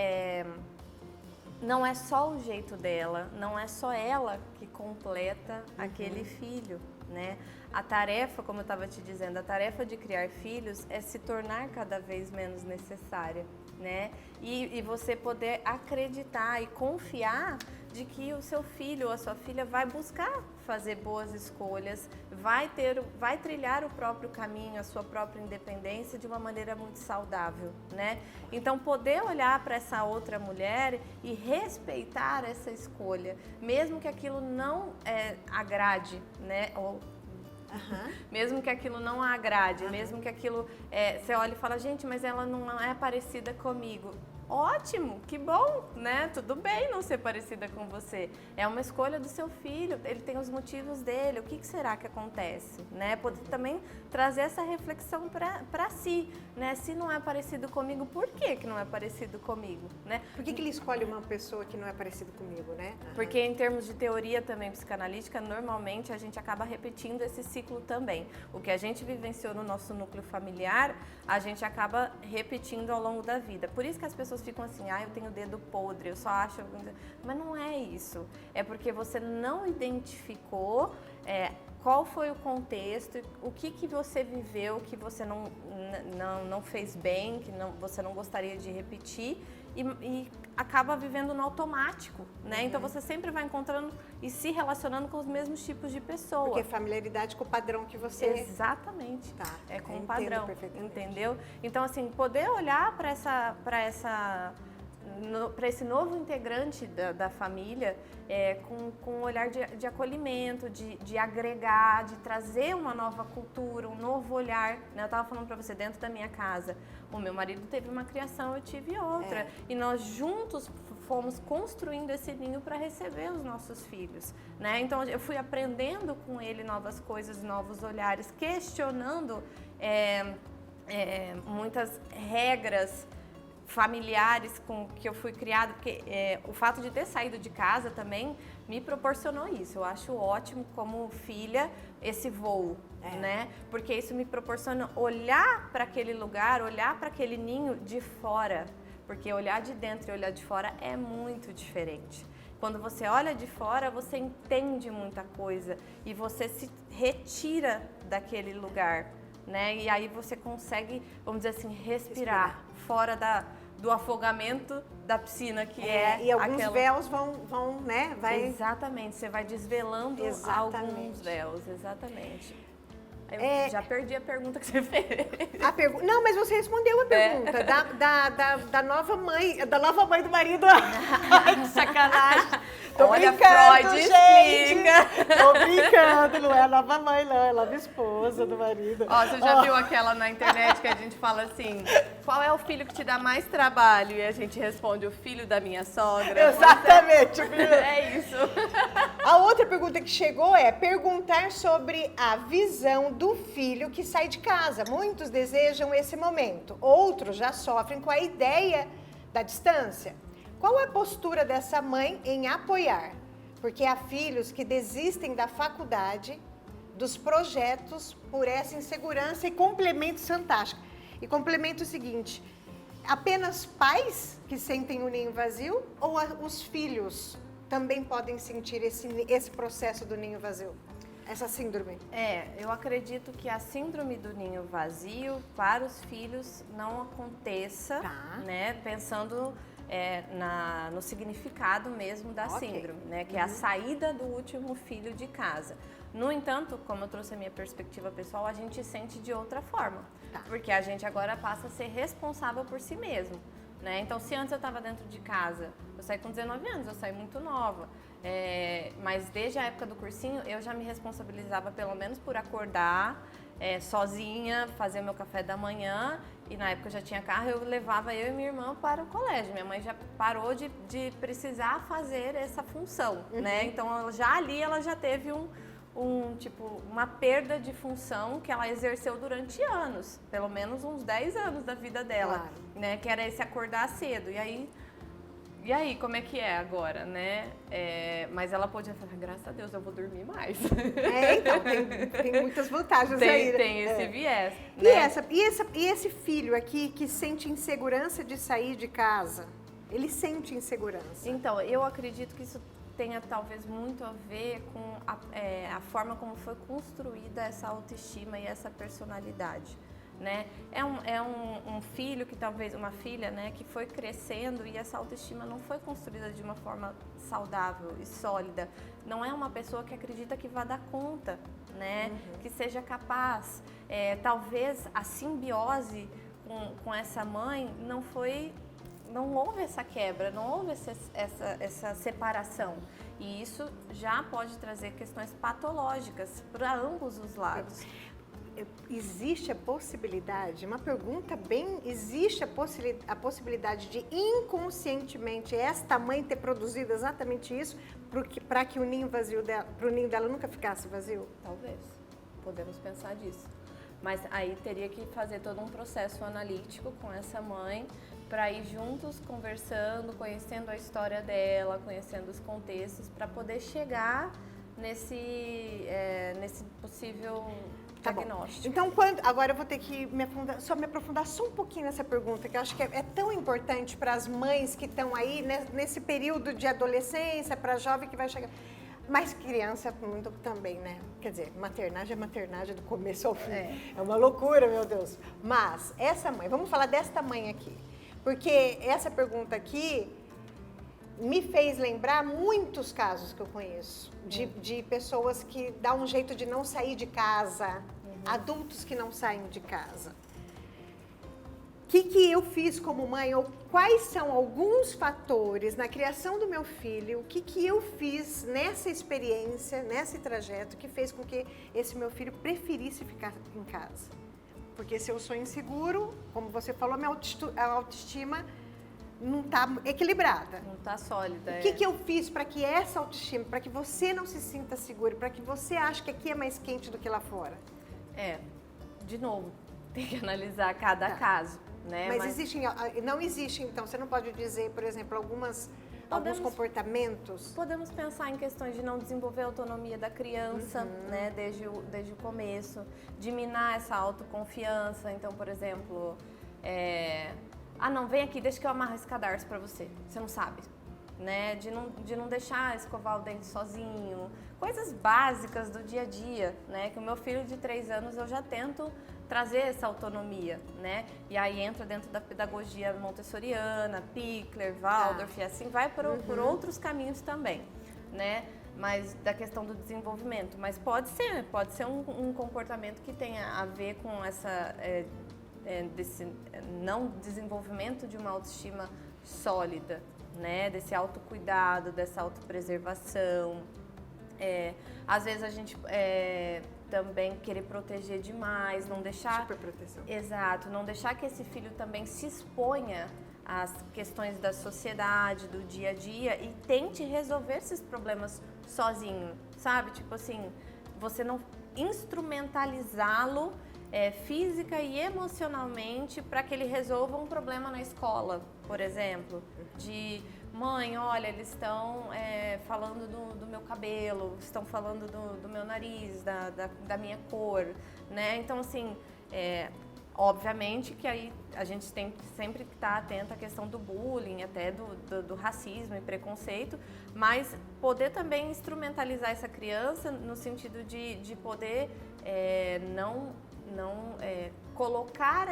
não é só o jeito dela, não é só ela que completa aquele filho, né? A tarefa, como eu estava te dizendo, a tarefa de criar filhos é se tornar cada vez menos necessária, né? E você poder acreditar e confiar de que o seu filho ou a sua filha vai buscar fazer boas escolhas, vai trilhar o próprio caminho, a sua própria independência de uma maneira muito saudável, né? Então, poder olhar para essa outra mulher e respeitar essa escolha, mesmo que aquilo não agrade, né? Mesmo que aquilo não a agrade, mesmo que aquilo... você olha e fala, gente, mas ela não é parecida comigo. ótimo, que bom, né? Tudo bem não ser parecida com você. É uma escolha do seu filho, ele tem os motivos dele, o que será que acontece, né? Poder também trazer essa reflexão para si, né? Se não é parecido comigo, por que não é parecido comigo, né? Por que ele escolhe uma pessoa que não é parecida comigo, né? Porque em termos de teoria também psicanalítica, normalmente a gente acaba repetindo esse ciclo também. O que a gente vivenciou no nosso núcleo familiar, a gente acaba repetindo ao longo da vida. Por isso que as pessoas ficam assim, eu tenho o dedo podre, eu só acho... Mas não é isso. É porque você não identificou qual foi o contexto, o que você viveu que você não fez bem, que você não gostaria de repetir e acaba vivendo no automático, né? Então você sempre vai encontrando e se relacionando com os mesmos tipos de pessoa. Porque familiaridade com o padrão que você... Exatamente. Tá, é com o padrão, perfeitamente. entendeu? Então, assim, poder olhar para esse novo integrante da família com um olhar de acolhimento, de agregar, de trazer uma nova cultura, um novo olhar. Né? Eu estava falando para você, dentro da minha casa, o meu marido teve uma criação, eu tive outra. E nós juntos fomos construindo esse ninho para receber os nossos filhos. Né? Então, eu fui aprendendo com ele novas coisas, novos olhares, questionando muitas regras familiares com que eu fui criada, porque o fato de ter saído de casa também me proporcionou isso. Eu acho ótimo como filha esse voo, né? Porque isso me proporciona olhar para aquele lugar, olhar para aquele ninho de fora, porque olhar de dentro e olhar de fora é muito diferente. Quando você olha de fora, você entende muita coisa e você se retira daquele lugar, né? E aí você consegue, vamos dizer assim, respirar. Fora do afogamento da piscina, que e alguns véus vão, né? Exatamente, você vai desvelando alguns véus, exatamente. Eu já perdi a pergunta que você fez. Não, mas você respondeu a pergunta da nova mãe do marido. Ai, que sacanagem. Tô brincando, Freud, gente. explica. Tô brincando, não é a nova mãe, não, é a nova esposa do marido. Você já viu aquela na internet que a gente fala assim, qual é o filho que te dá mais trabalho? E a gente responde, o filho da minha sogra. Exatamente. É isso. A outra pergunta que chegou é perguntar sobre a visão do filho que sai de casa. Muitos desejam esse momento, outros já sofrem com a ideia da distância. Qual é a postura dessa mãe em apoiar? Porque há filhos que desistem da faculdade, dos projetos, por essa insegurança e complemento fantástico. E complemento o seguinte, apenas pais que sentem o ninho vazio ou os filhos também podem sentir esse processo do ninho vazio? Essa síndrome? Eu acredito que a síndrome do ninho vazio para os filhos não aconteça, né? Pensando no significado mesmo da síndrome, né? Que é a saída do último filho de casa. No entanto, como eu trouxe a minha perspectiva pessoal, a gente sente de outra forma, porque a gente agora passa a ser responsável por si mesmo. Né? Então, se antes eu estava dentro de casa, eu saí com 19 anos, eu saí muito nova, mas desde a época do cursinho eu já me responsabilizava pelo menos por acordar sozinha, fazer meu café da manhã e na época eu já tinha carro, eu levava eu e minha irmã para o colégio. Minha mãe já parou de precisar fazer essa função, né? Então, ela já teve uma perda de função que ela exerceu durante anos, pelo menos uns 10 anos da vida dela, né? Que era esse acordar cedo. E aí, como é que é agora, né? Mas ela podia falar, graças a Deus, eu vou dormir mais. Então, tem muitas vantagens aí. Tem esse viés. E esse filho aqui que sente insegurança de sair de casa? Ele sente insegurança? Então, eu acredito que isso tenha talvez muito a ver com a forma como foi construída essa autoestima e essa personalidade, né? É um filho que talvez, uma filha, né, que foi crescendo e essa autoestima não foi construída de uma forma saudável e sólida. Não é uma pessoa que acredita que vai dar conta, né? Que seja capaz. Talvez a simbiose com essa mãe não houve essa quebra, não houve essa separação. E isso já pode trazer questões patológicas para ambos os lados. existe a possibilidade, uma pergunta bem, existe a possibilidade de inconscientemente esta mãe ter produzido exatamente isso para que o ninho vazio dela, para o ninho dela nunca ficasse vazio? Talvez, podemos pensar disso. Mas aí teria que fazer todo um processo analítico com essa mãe para ir juntos conversando, conhecendo a história dela, conhecendo os contextos, para poder chegar nesse possível diagnóstico. Então, agora eu vou ter que me aprofundar só um pouquinho nessa pergunta, que eu acho que é tão importante para as mães que estão aí nesse período de adolescência, para jovem que vai chegar. Mas criança muito também, né? Quer dizer, maternagem é maternagem do começo ao fim. É uma loucura, meu Deus. Mas essa mãe, vamos falar desta mãe aqui. Porque essa pergunta aqui me fez lembrar muitos casos que eu conheço. De pessoas que dão um jeito de não sair de casa. Adultos que não saem de casa. O que eu fiz como mãe, ou quais são alguns fatores na criação do meu filho, o que eu fiz nessa experiência, nesse trajeto, que fez com que esse meu filho preferisse ficar em casa. Porque se eu sou inseguro, como você falou, a autoestima não está equilibrada. Não está sólida. O que eu fiz para que essa autoestima, para que você não se sinta seguro, para que você ache que aqui é mais quente do que lá fora? De novo, tem que analisar cada caso. Né? Mas não existe, então, você não pode dizer, por exemplo, alguns comportamentos? Podemos pensar em questões de não desenvolver a autonomia da criança, né, desde o começo, de minar essa autoconfiança. Então, por exemplo, não, vem aqui, deixa que eu amarro esse cadarço pra você não sabe. Né, de não deixar escovar o dente sozinho, coisas básicas do dia a dia, né, que o meu filho de 3 anos eu já tento trazer essa autonomia, né, e aí entra dentro da pedagogia montessoriana, Pickler, Waldorf, e assim vai por outros caminhos também, né, mas da questão do desenvolvimento, mas pode ser um comportamento que tenha a ver com essa, desse não desenvolvimento de uma autoestima sólida, né, desse autocuidado, dessa autopreservação. Às vezes a gente também querer proteger demais, não deixar... Superproteção. Exato, não deixar que esse filho também se exponha às questões da sociedade, do dia a dia e tente resolver esses problemas sozinho, sabe? Tipo assim, você não instrumentalizá-lo física e emocionalmente para que ele resolva um problema na escola, por exemplo, de mãe, olha, eles estão falando do meu cabelo, estão falando do meu nariz, da minha cor, né? Então, assim, obviamente que aí a gente tem sempre que estar atento à questão do bullying, até do racismo e preconceito, mas poder também instrumentalizar essa criança no sentido de poder não colocar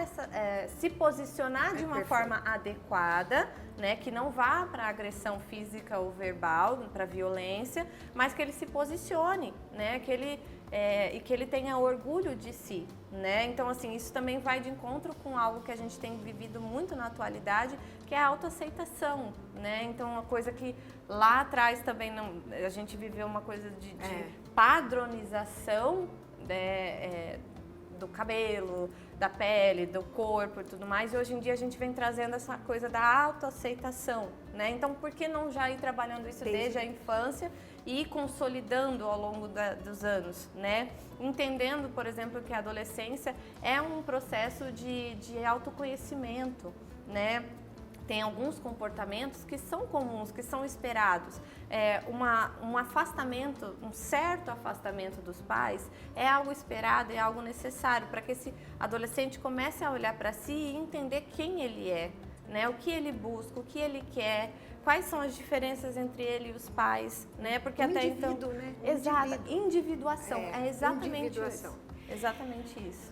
se posicionar de uma forma adequada, né, que não vá para agressão física ou verbal, para violência, mas que ele se posicione, né, que ele tenha orgulho de si, né? Então, assim, isso também vai de encontro com algo que a gente tem vivido muito na atualidade, que é a autoaceitação, né? Então, uma coisa que lá atrás também a gente viveu uma coisa de padronização, né, do cabelo, da pele, do corpo e tudo mais, e hoje em dia a gente vem trazendo essa coisa da autoaceitação, né? Então, por que não já ir trabalhando isso desde a infância e ir consolidando ao longo dos anos, né? Entendendo, por exemplo, que a adolescência é um processo de autoconhecimento, né? Tem alguns comportamentos que são comuns, que são esperados. Um afastamento, um certo afastamento dos pais é algo esperado, é algo necessário para que esse adolescente comece a olhar para si e entender quem ele é, né? O que ele busca, o que ele quer, quais são as diferenças entre ele e os pais, né? Porque até então, né? Exato, individuação, é exatamente isso. Exatamente isso.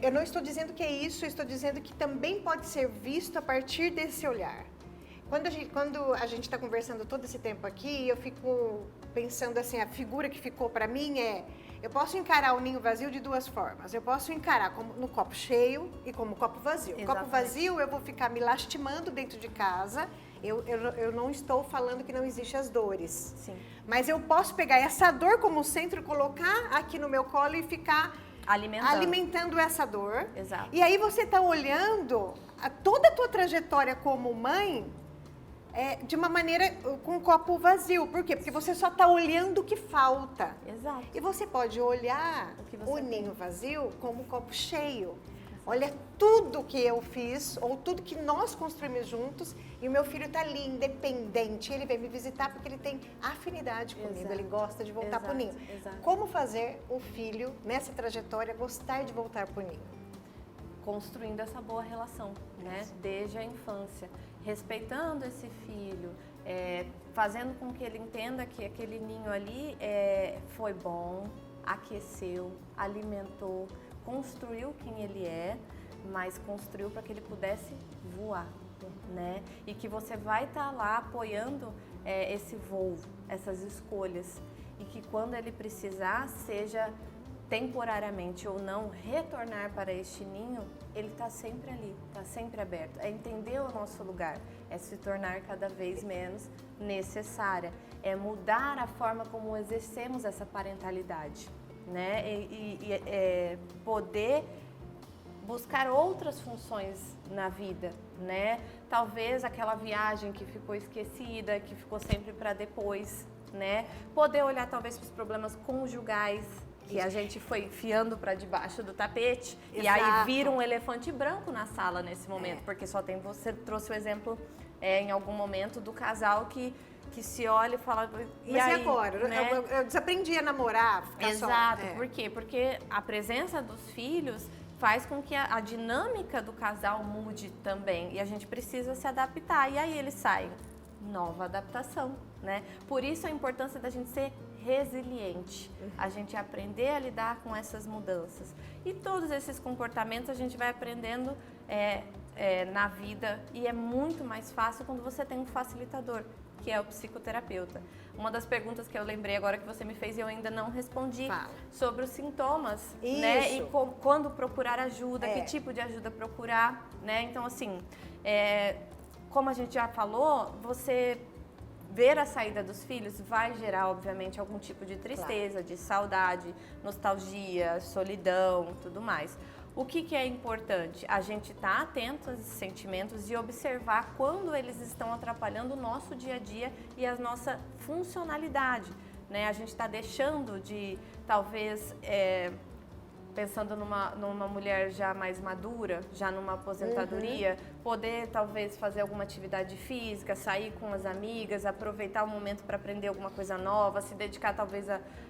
Eu não estou dizendo que é isso, eu estou dizendo que também pode ser visto a partir desse olhar. Quando a gente está conversando todo esse tempo aqui, eu fico pensando assim, a figura que ficou para mim eu posso encarar o ninho vazio de duas formas. Eu posso encarar como no copo cheio e como copo vazio. Exatamente. Copo vazio, eu vou ficar me lastimando dentro de casa. Eu não estou falando que não existem as dores. Sim. Mas eu posso pegar essa dor como centro, colocar aqui no meu colo e ficar alimentando essa dor. Exato. E aí você está olhando toda a tua trajetória como mãe de uma maneira com o copo vazio. Por quê? Porque você só está olhando o que falta. Exato. E você pode olhar o ninho vazio como um copo cheio. Olha tudo que eu fiz, ou tudo que nós construímos juntos, e o meu filho está ali, independente. Ele vem me visitar porque ele tem afinidade comigo, ele gosta de voltar para o ninho. Exato. Como fazer o filho, nessa trajetória, gostar de voltar para o ninho? Construindo essa boa relação, né? Desde a infância. Respeitando esse filho, fazendo com que ele entenda que aquele ninho ali foi bom, aqueceu, alimentou, construiu quem ele é, mas construiu para que ele pudesse voar, né? E que você vai estar lá apoiando esse voo, essas escolhas, e que quando ele precisar, seja temporariamente ou não, retornar para este ninho, ele está sempre ali, está sempre aberto. É entender o nosso lugar, é se tornar cada vez menos necessária, é mudar a forma como exercemos essa parentalidade, né? E poder buscar outras funções na vida, né? Talvez aquela viagem que ficou esquecida, que ficou sempre para depois, né? Poder olhar talvez para os problemas conjugais, que a gente foi enfiando para debaixo do tapete. Exato. E aí vira um elefante branco na sala nesse momento, porque só tem você trouxe o exemplo em algum momento do casal que se olha e fala... Mas aí, agora? Né? Eu desaprendi a namorar. Exato. Por quê? Porque a presença dos filhos faz com que a dinâmica do casal mude também. E a gente precisa se adaptar. E aí eles saem. Nova adaptação, né? Por isso a importância da gente ser resiliente, a gente aprender a lidar com essas mudanças. E todos esses comportamentos a gente vai aprendendo na vida, e é muito mais fácil quando você tem um facilitador, que é o psicoterapeuta. Uma das perguntas que eu lembrei agora que você me fez e eu ainda não respondi, sobre os sintomas, né? E quando procurar ajuda, que tipo de ajuda procurar, né? Então, assim, como a gente já falou, você ver a saída dos filhos vai gerar, obviamente, algum tipo de tristeza, de saudade, nostalgia, solidão, tudo mais. O que é importante? A gente estar atento a esses sentimentos e observar quando eles estão atrapalhando o nosso dia a dia e a nossa funcionalidade, né? A gente está deixando de, talvez... pensando numa mulher já mais madura, já numa aposentadoria, poder talvez fazer alguma atividade física, sair com as amigas, aproveitar o momento para aprender alguma coisa nova, se dedicar talvez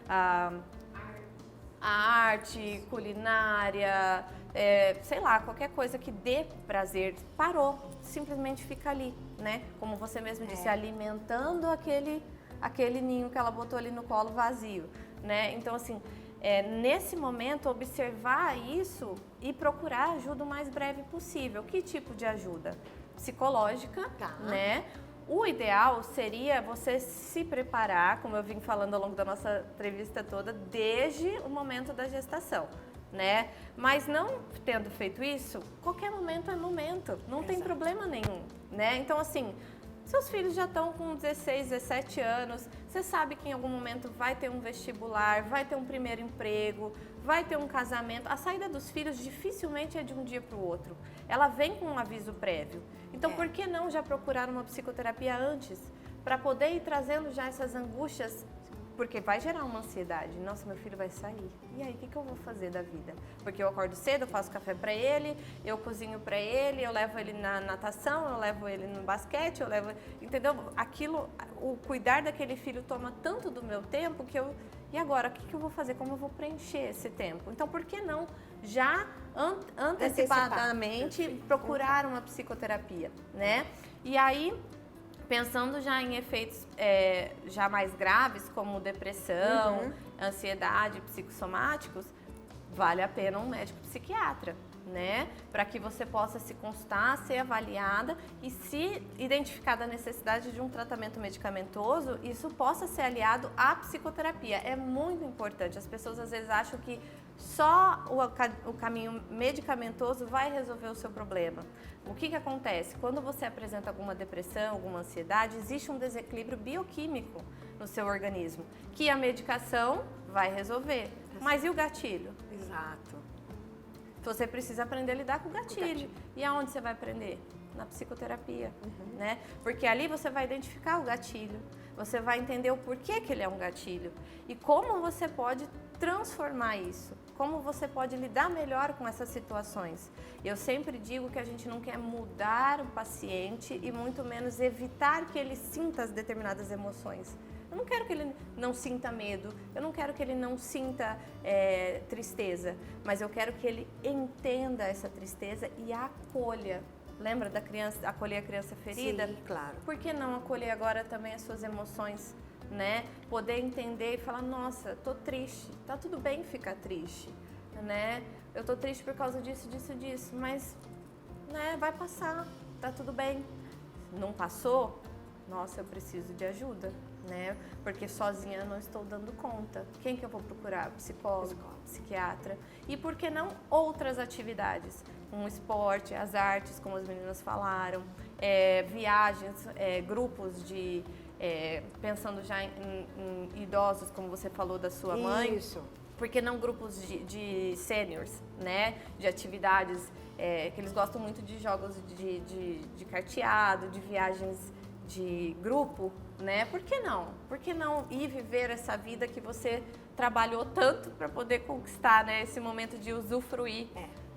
a arte, culinária, sei lá, qualquer coisa que dê prazer. Parou, simplesmente fica ali, né? Como você mesmo disse, alimentando aquele ninho que ela botou ali no colo vazio, né? Então, assim... nesse momento, observar isso e procurar ajuda o mais breve possível. Que tipo de ajuda? Psicológica, né? O ideal seria você se preparar, como eu vim falando ao longo da nossa entrevista toda, desde o momento da gestação, né? Mas não tendo feito isso, qualquer momento é momento, não tem problema nenhum, né? Então, assim... Seus filhos já estão com 16, 17 anos, você sabe que em algum momento vai ter um vestibular, vai ter um primeiro emprego, vai ter um casamento. A saída dos filhos dificilmente é de um dia para o outro. Ela vem com um aviso prévio. Então, por que não já procurar uma psicoterapia antes? Para poder ir trazendo já essas angústias, porque vai gerar uma ansiedade. Nossa, meu filho vai sair. E aí, o que eu vou fazer da vida? Porque eu acordo cedo, eu faço café para ele, eu cozinho para ele, eu levo ele na natação, eu levo ele no basquete, eu levo... Entendeu? Aquilo, o cuidar daquele filho toma tanto do meu tempo que eu... E agora, o que eu vou fazer? Como eu vou preencher esse tempo? Então, por que não já antecipadamente procurar uma psicoterapia, né? E aí... Pensando já em efeitos já mais graves, como depressão, ansiedade, psicossomáticos, vale a pena um médico psiquiatra, né? Para que você possa se consultar, ser avaliada e, se identificada a necessidade de um tratamento medicamentoso, isso possa ser aliado à psicoterapia. É muito importante. As pessoas às vezes acham que só o caminho medicamentoso vai resolver o seu problema. O que acontece? Quando você apresenta alguma depressão, alguma ansiedade, existe um desequilíbrio bioquímico no seu organismo, que a medicação vai resolver. Mas e o gatilho? Exato. Você precisa aprender a lidar com o gatilho. E aonde você vai aprender? Na psicoterapia, né? Porque ali você vai identificar o gatilho, você vai entender o porquê que ele é um gatilho e como você pode transformar isso, como você pode lidar melhor com essas situações. Eu sempre digo que a gente não quer mudar o paciente e muito menos evitar que ele sinta as determinadas emoções. Eu não quero que ele não sinta medo, eu não quero que ele não sinta tristeza, mas eu quero que ele entenda essa tristeza e a acolha. Lembra da criança, acolher a criança ferida? Sim, claro. Por que não acolher agora também as suas emoções, né? Poder entender e falar, nossa, tô triste, tá tudo bem ficar triste, né? Eu tô triste por causa disso, disso, mas, né, vai passar, tá tudo bem. Não passou? Nossa, eu preciso de ajuda, né? Porque sozinha eu não estou dando conta. Quem que eu vou procurar? Psicólogo, psiquiatra. E por que não outras atividades? Um esporte, as artes, como as meninas falaram, viagens, grupos de... pensando já em idosos, como você falou da sua mãe. Isso. Por que não grupos de seniors, né? De atividades, que eles gostam muito de jogos de carteado, de viagens de grupo, né? Por que não? Por que não ir viver essa vida que você trabalhou tanto para poder conquistar, né? Esse momento de usufruir,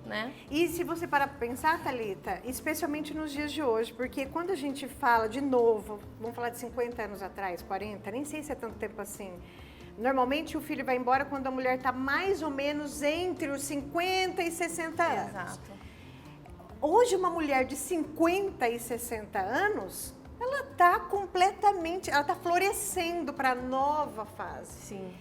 né? E se você parar para pensar, Thalita, especialmente nos dias de hoje, porque quando a gente fala de novo, vamos falar de 50 anos atrás, 40, nem sei se é tanto tempo assim. Normalmente o filho vai embora quando a mulher está mais ou menos entre os 50 e 60 anos. Exato. Hoje uma mulher de 50 e 60 anos, ela está completamente, ela está florescendo para a nova fase. Sim.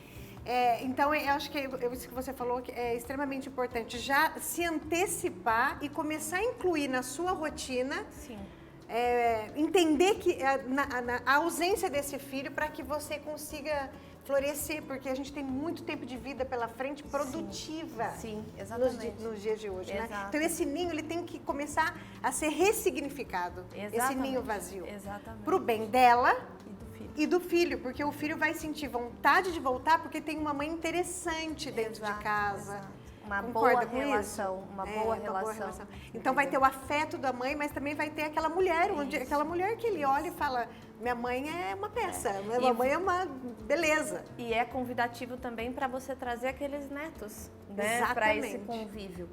Então, eu acho que isso que você falou que é extremamente importante, já se antecipar e começar a incluir na sua rotina, Sim. Entender que a ausência desse filho para que você consiga florescer, porque a gente tem muito tempo de vida pela frente produtiva. Sim, exatamente. Nos dias de hoje, né? Exato. Então esse ninho ele tem que começar a ser ressignificado, Exatamente. esse ninho vazio, Exatamente. para o bem dela E do filho. e do filho, porque o filho vai sentir vontade de voltar porque tem uma mãe interessante dentro de casa. Exato. Uma Concorda boa com relação, isso? uma boa relação. Então vai ter o afeto da mãe, mas também vai ter aquela mulher, aquela mulher que ele olha e fala, minha mãe é uma peça, minha mãe é uma beleza. E é convidativo também para você trazer aqueles netos, né, para esse convívio.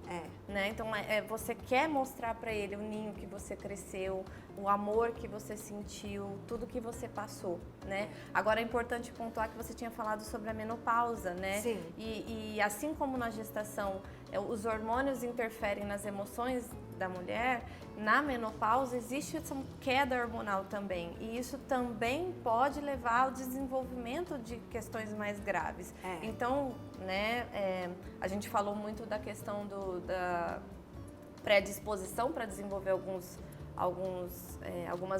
Né? Então você quer mostrar para ele o ninho que você cresceu, o amor que você sentiu, tudo que você passou, né? Agora é importante pontuar que você tinha falado sobre a menopausa, né? Sim. E assim como na gestação os hormônios interferem nas emoções da mulher, na menopausa existe essa queda hormonal também. E isso também pode levar ao desenvolvimento de questões mais graves. Então, né, a gente falou muito da questão da predisposição para desenvolver algumas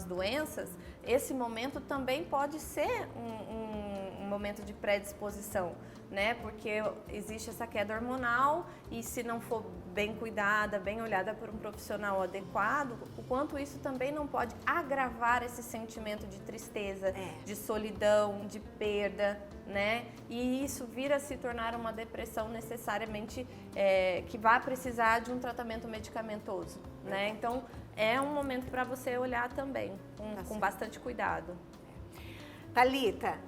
doenças. Esse momento também pode ser um momento de predisposição, né? Porque existe essa queda hormonal e se não for bem cuidada, bem olhada por um profissional adequado, o quanto isso também não pode agravar esse sentimento de tristeza, de solidão, de perda, né? E isso vir a se tornar uma depressão necessariamente que vai precisar de um tratamento medicamentoso, né? Então, é um momento para você olhar também, com bastante cuidado. Thalita,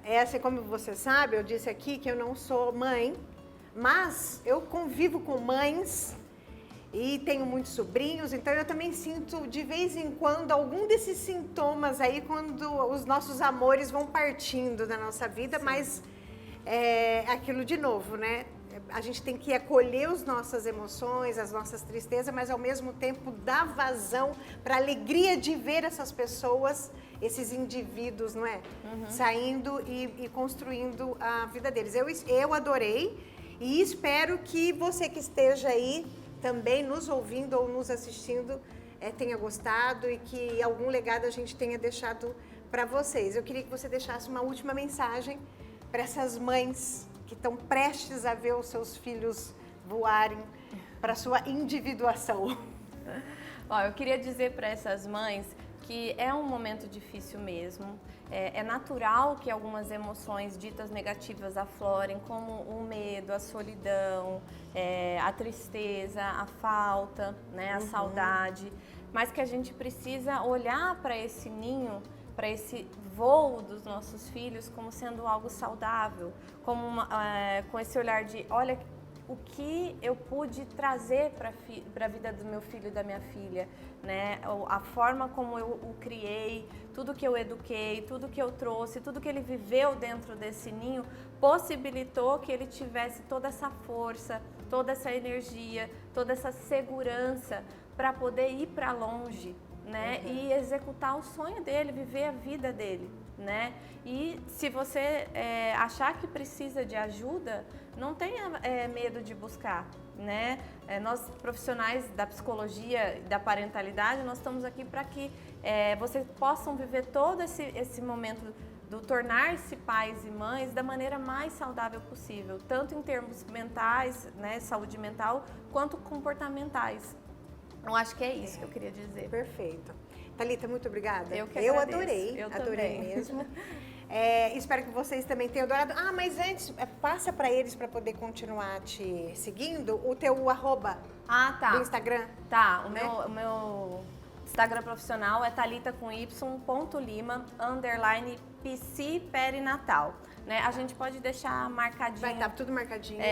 como você sabe, eu disse aqui que eu não sou mãe, mas eu convivo com mães e tenho muitos sobrinhos, então eu também sinto de vez em quando algum desses sintomas aí quando os nossos amores vão partindo da nossa vida, mas aquilo de novo, né? A gente tem que acolher as nossas emoções, as nossas tristezas, mas ao mesmo tempo dar vazão para a alegria de ver essas pessoas, esses indivíduos, não é? Saindo e construindo a vida deles. Eu adorei e espero que você que esteja aí também nos ouvindo ou nos assistindo tenha gostado e que algum legado a gente tenha deixado para vocês. Eu queria que você deixasse uma última mensagem para essas mães que estão prestes a ver os seus filhos voarem para sua individuação. Eu queria dizer para essas mães que é um momento difícil mesmo. É natural que algumas emoções ditas negativas aflorem, como o medo, a solidão, a tristeza, a falta, né, a saudade, mas que a gente precisa olhar para esse ninho, para esse voo dos nossos filhos como sendo algo saudável, como com esse olhar de, olha, o que eu pude trazer para a vida do meu filho e da minha filha, né? A forma como eu o criei, tudo que eu eduquei, tudo que eu trouxe, tudo que ele viveu dentro desse ninho, possibilitou que ele tivesse toda essa força, toda essa energia, toda essa segurança para poder ir para longe, né? E executar o sonho dele, viver a vida dele, né? E se você achar que precisa de ajuda, não tenha medo de buscar, né? Nós, profissionais da psicologia e da parentalidade, nós estamos aqui para que vocês possam viver todo esse momento do tornar-se pais e mães da maneira mais saudável possível, tanto em termos mentais, né, saúde mental, quanto comportamentais. Eu acho que é isso que eu queria dizer. Perfeito. Thalita, muito obrigada. Eu que agradeço. Adorei, adorei mesmo. Espero que vocês também tenham adorado. Mas antes, passa para eles para poder continuar te seguindo, o teu arroba tá. do Instagram. Tá, né? o meu Instagram profissional é thalita_psi_perinatal. Né? A gente pode deixar marcadinho. Vai estar tudo marcadinho.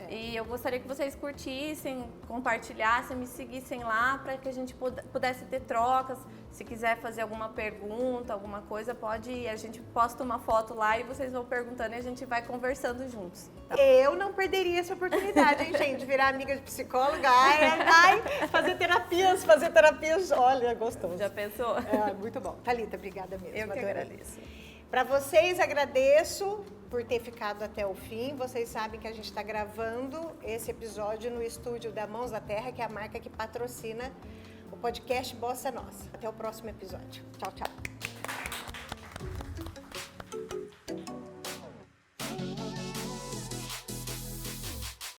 E eu gostaria que vocês curtissem, compartilhassem, me seguissem lá para que a gente pudesse ter trocas. Se quiser fazer alguma pergunta, alguma coisa, pode ir. A gente posta uma foto lá e vocês vão perguntando e a gente vai conversando juntos. Tá? Eu não perderia essa oportunidade, hein, gente? Virar amiga de psicóloga, fazer terapias, olha, gostoso. Já pensou? Muito bom. Thalita, obrigada mesmo. Eu que agradeço. Para vocês, agradeço por ter ficado até o fim. Vocês sabem que a gente está gravando esse episódio no estúdio da Mãos da Terra, que é a marca que patrocina o podcast Bossa Nossa. Até o próximo episódio. Tchau, tchau.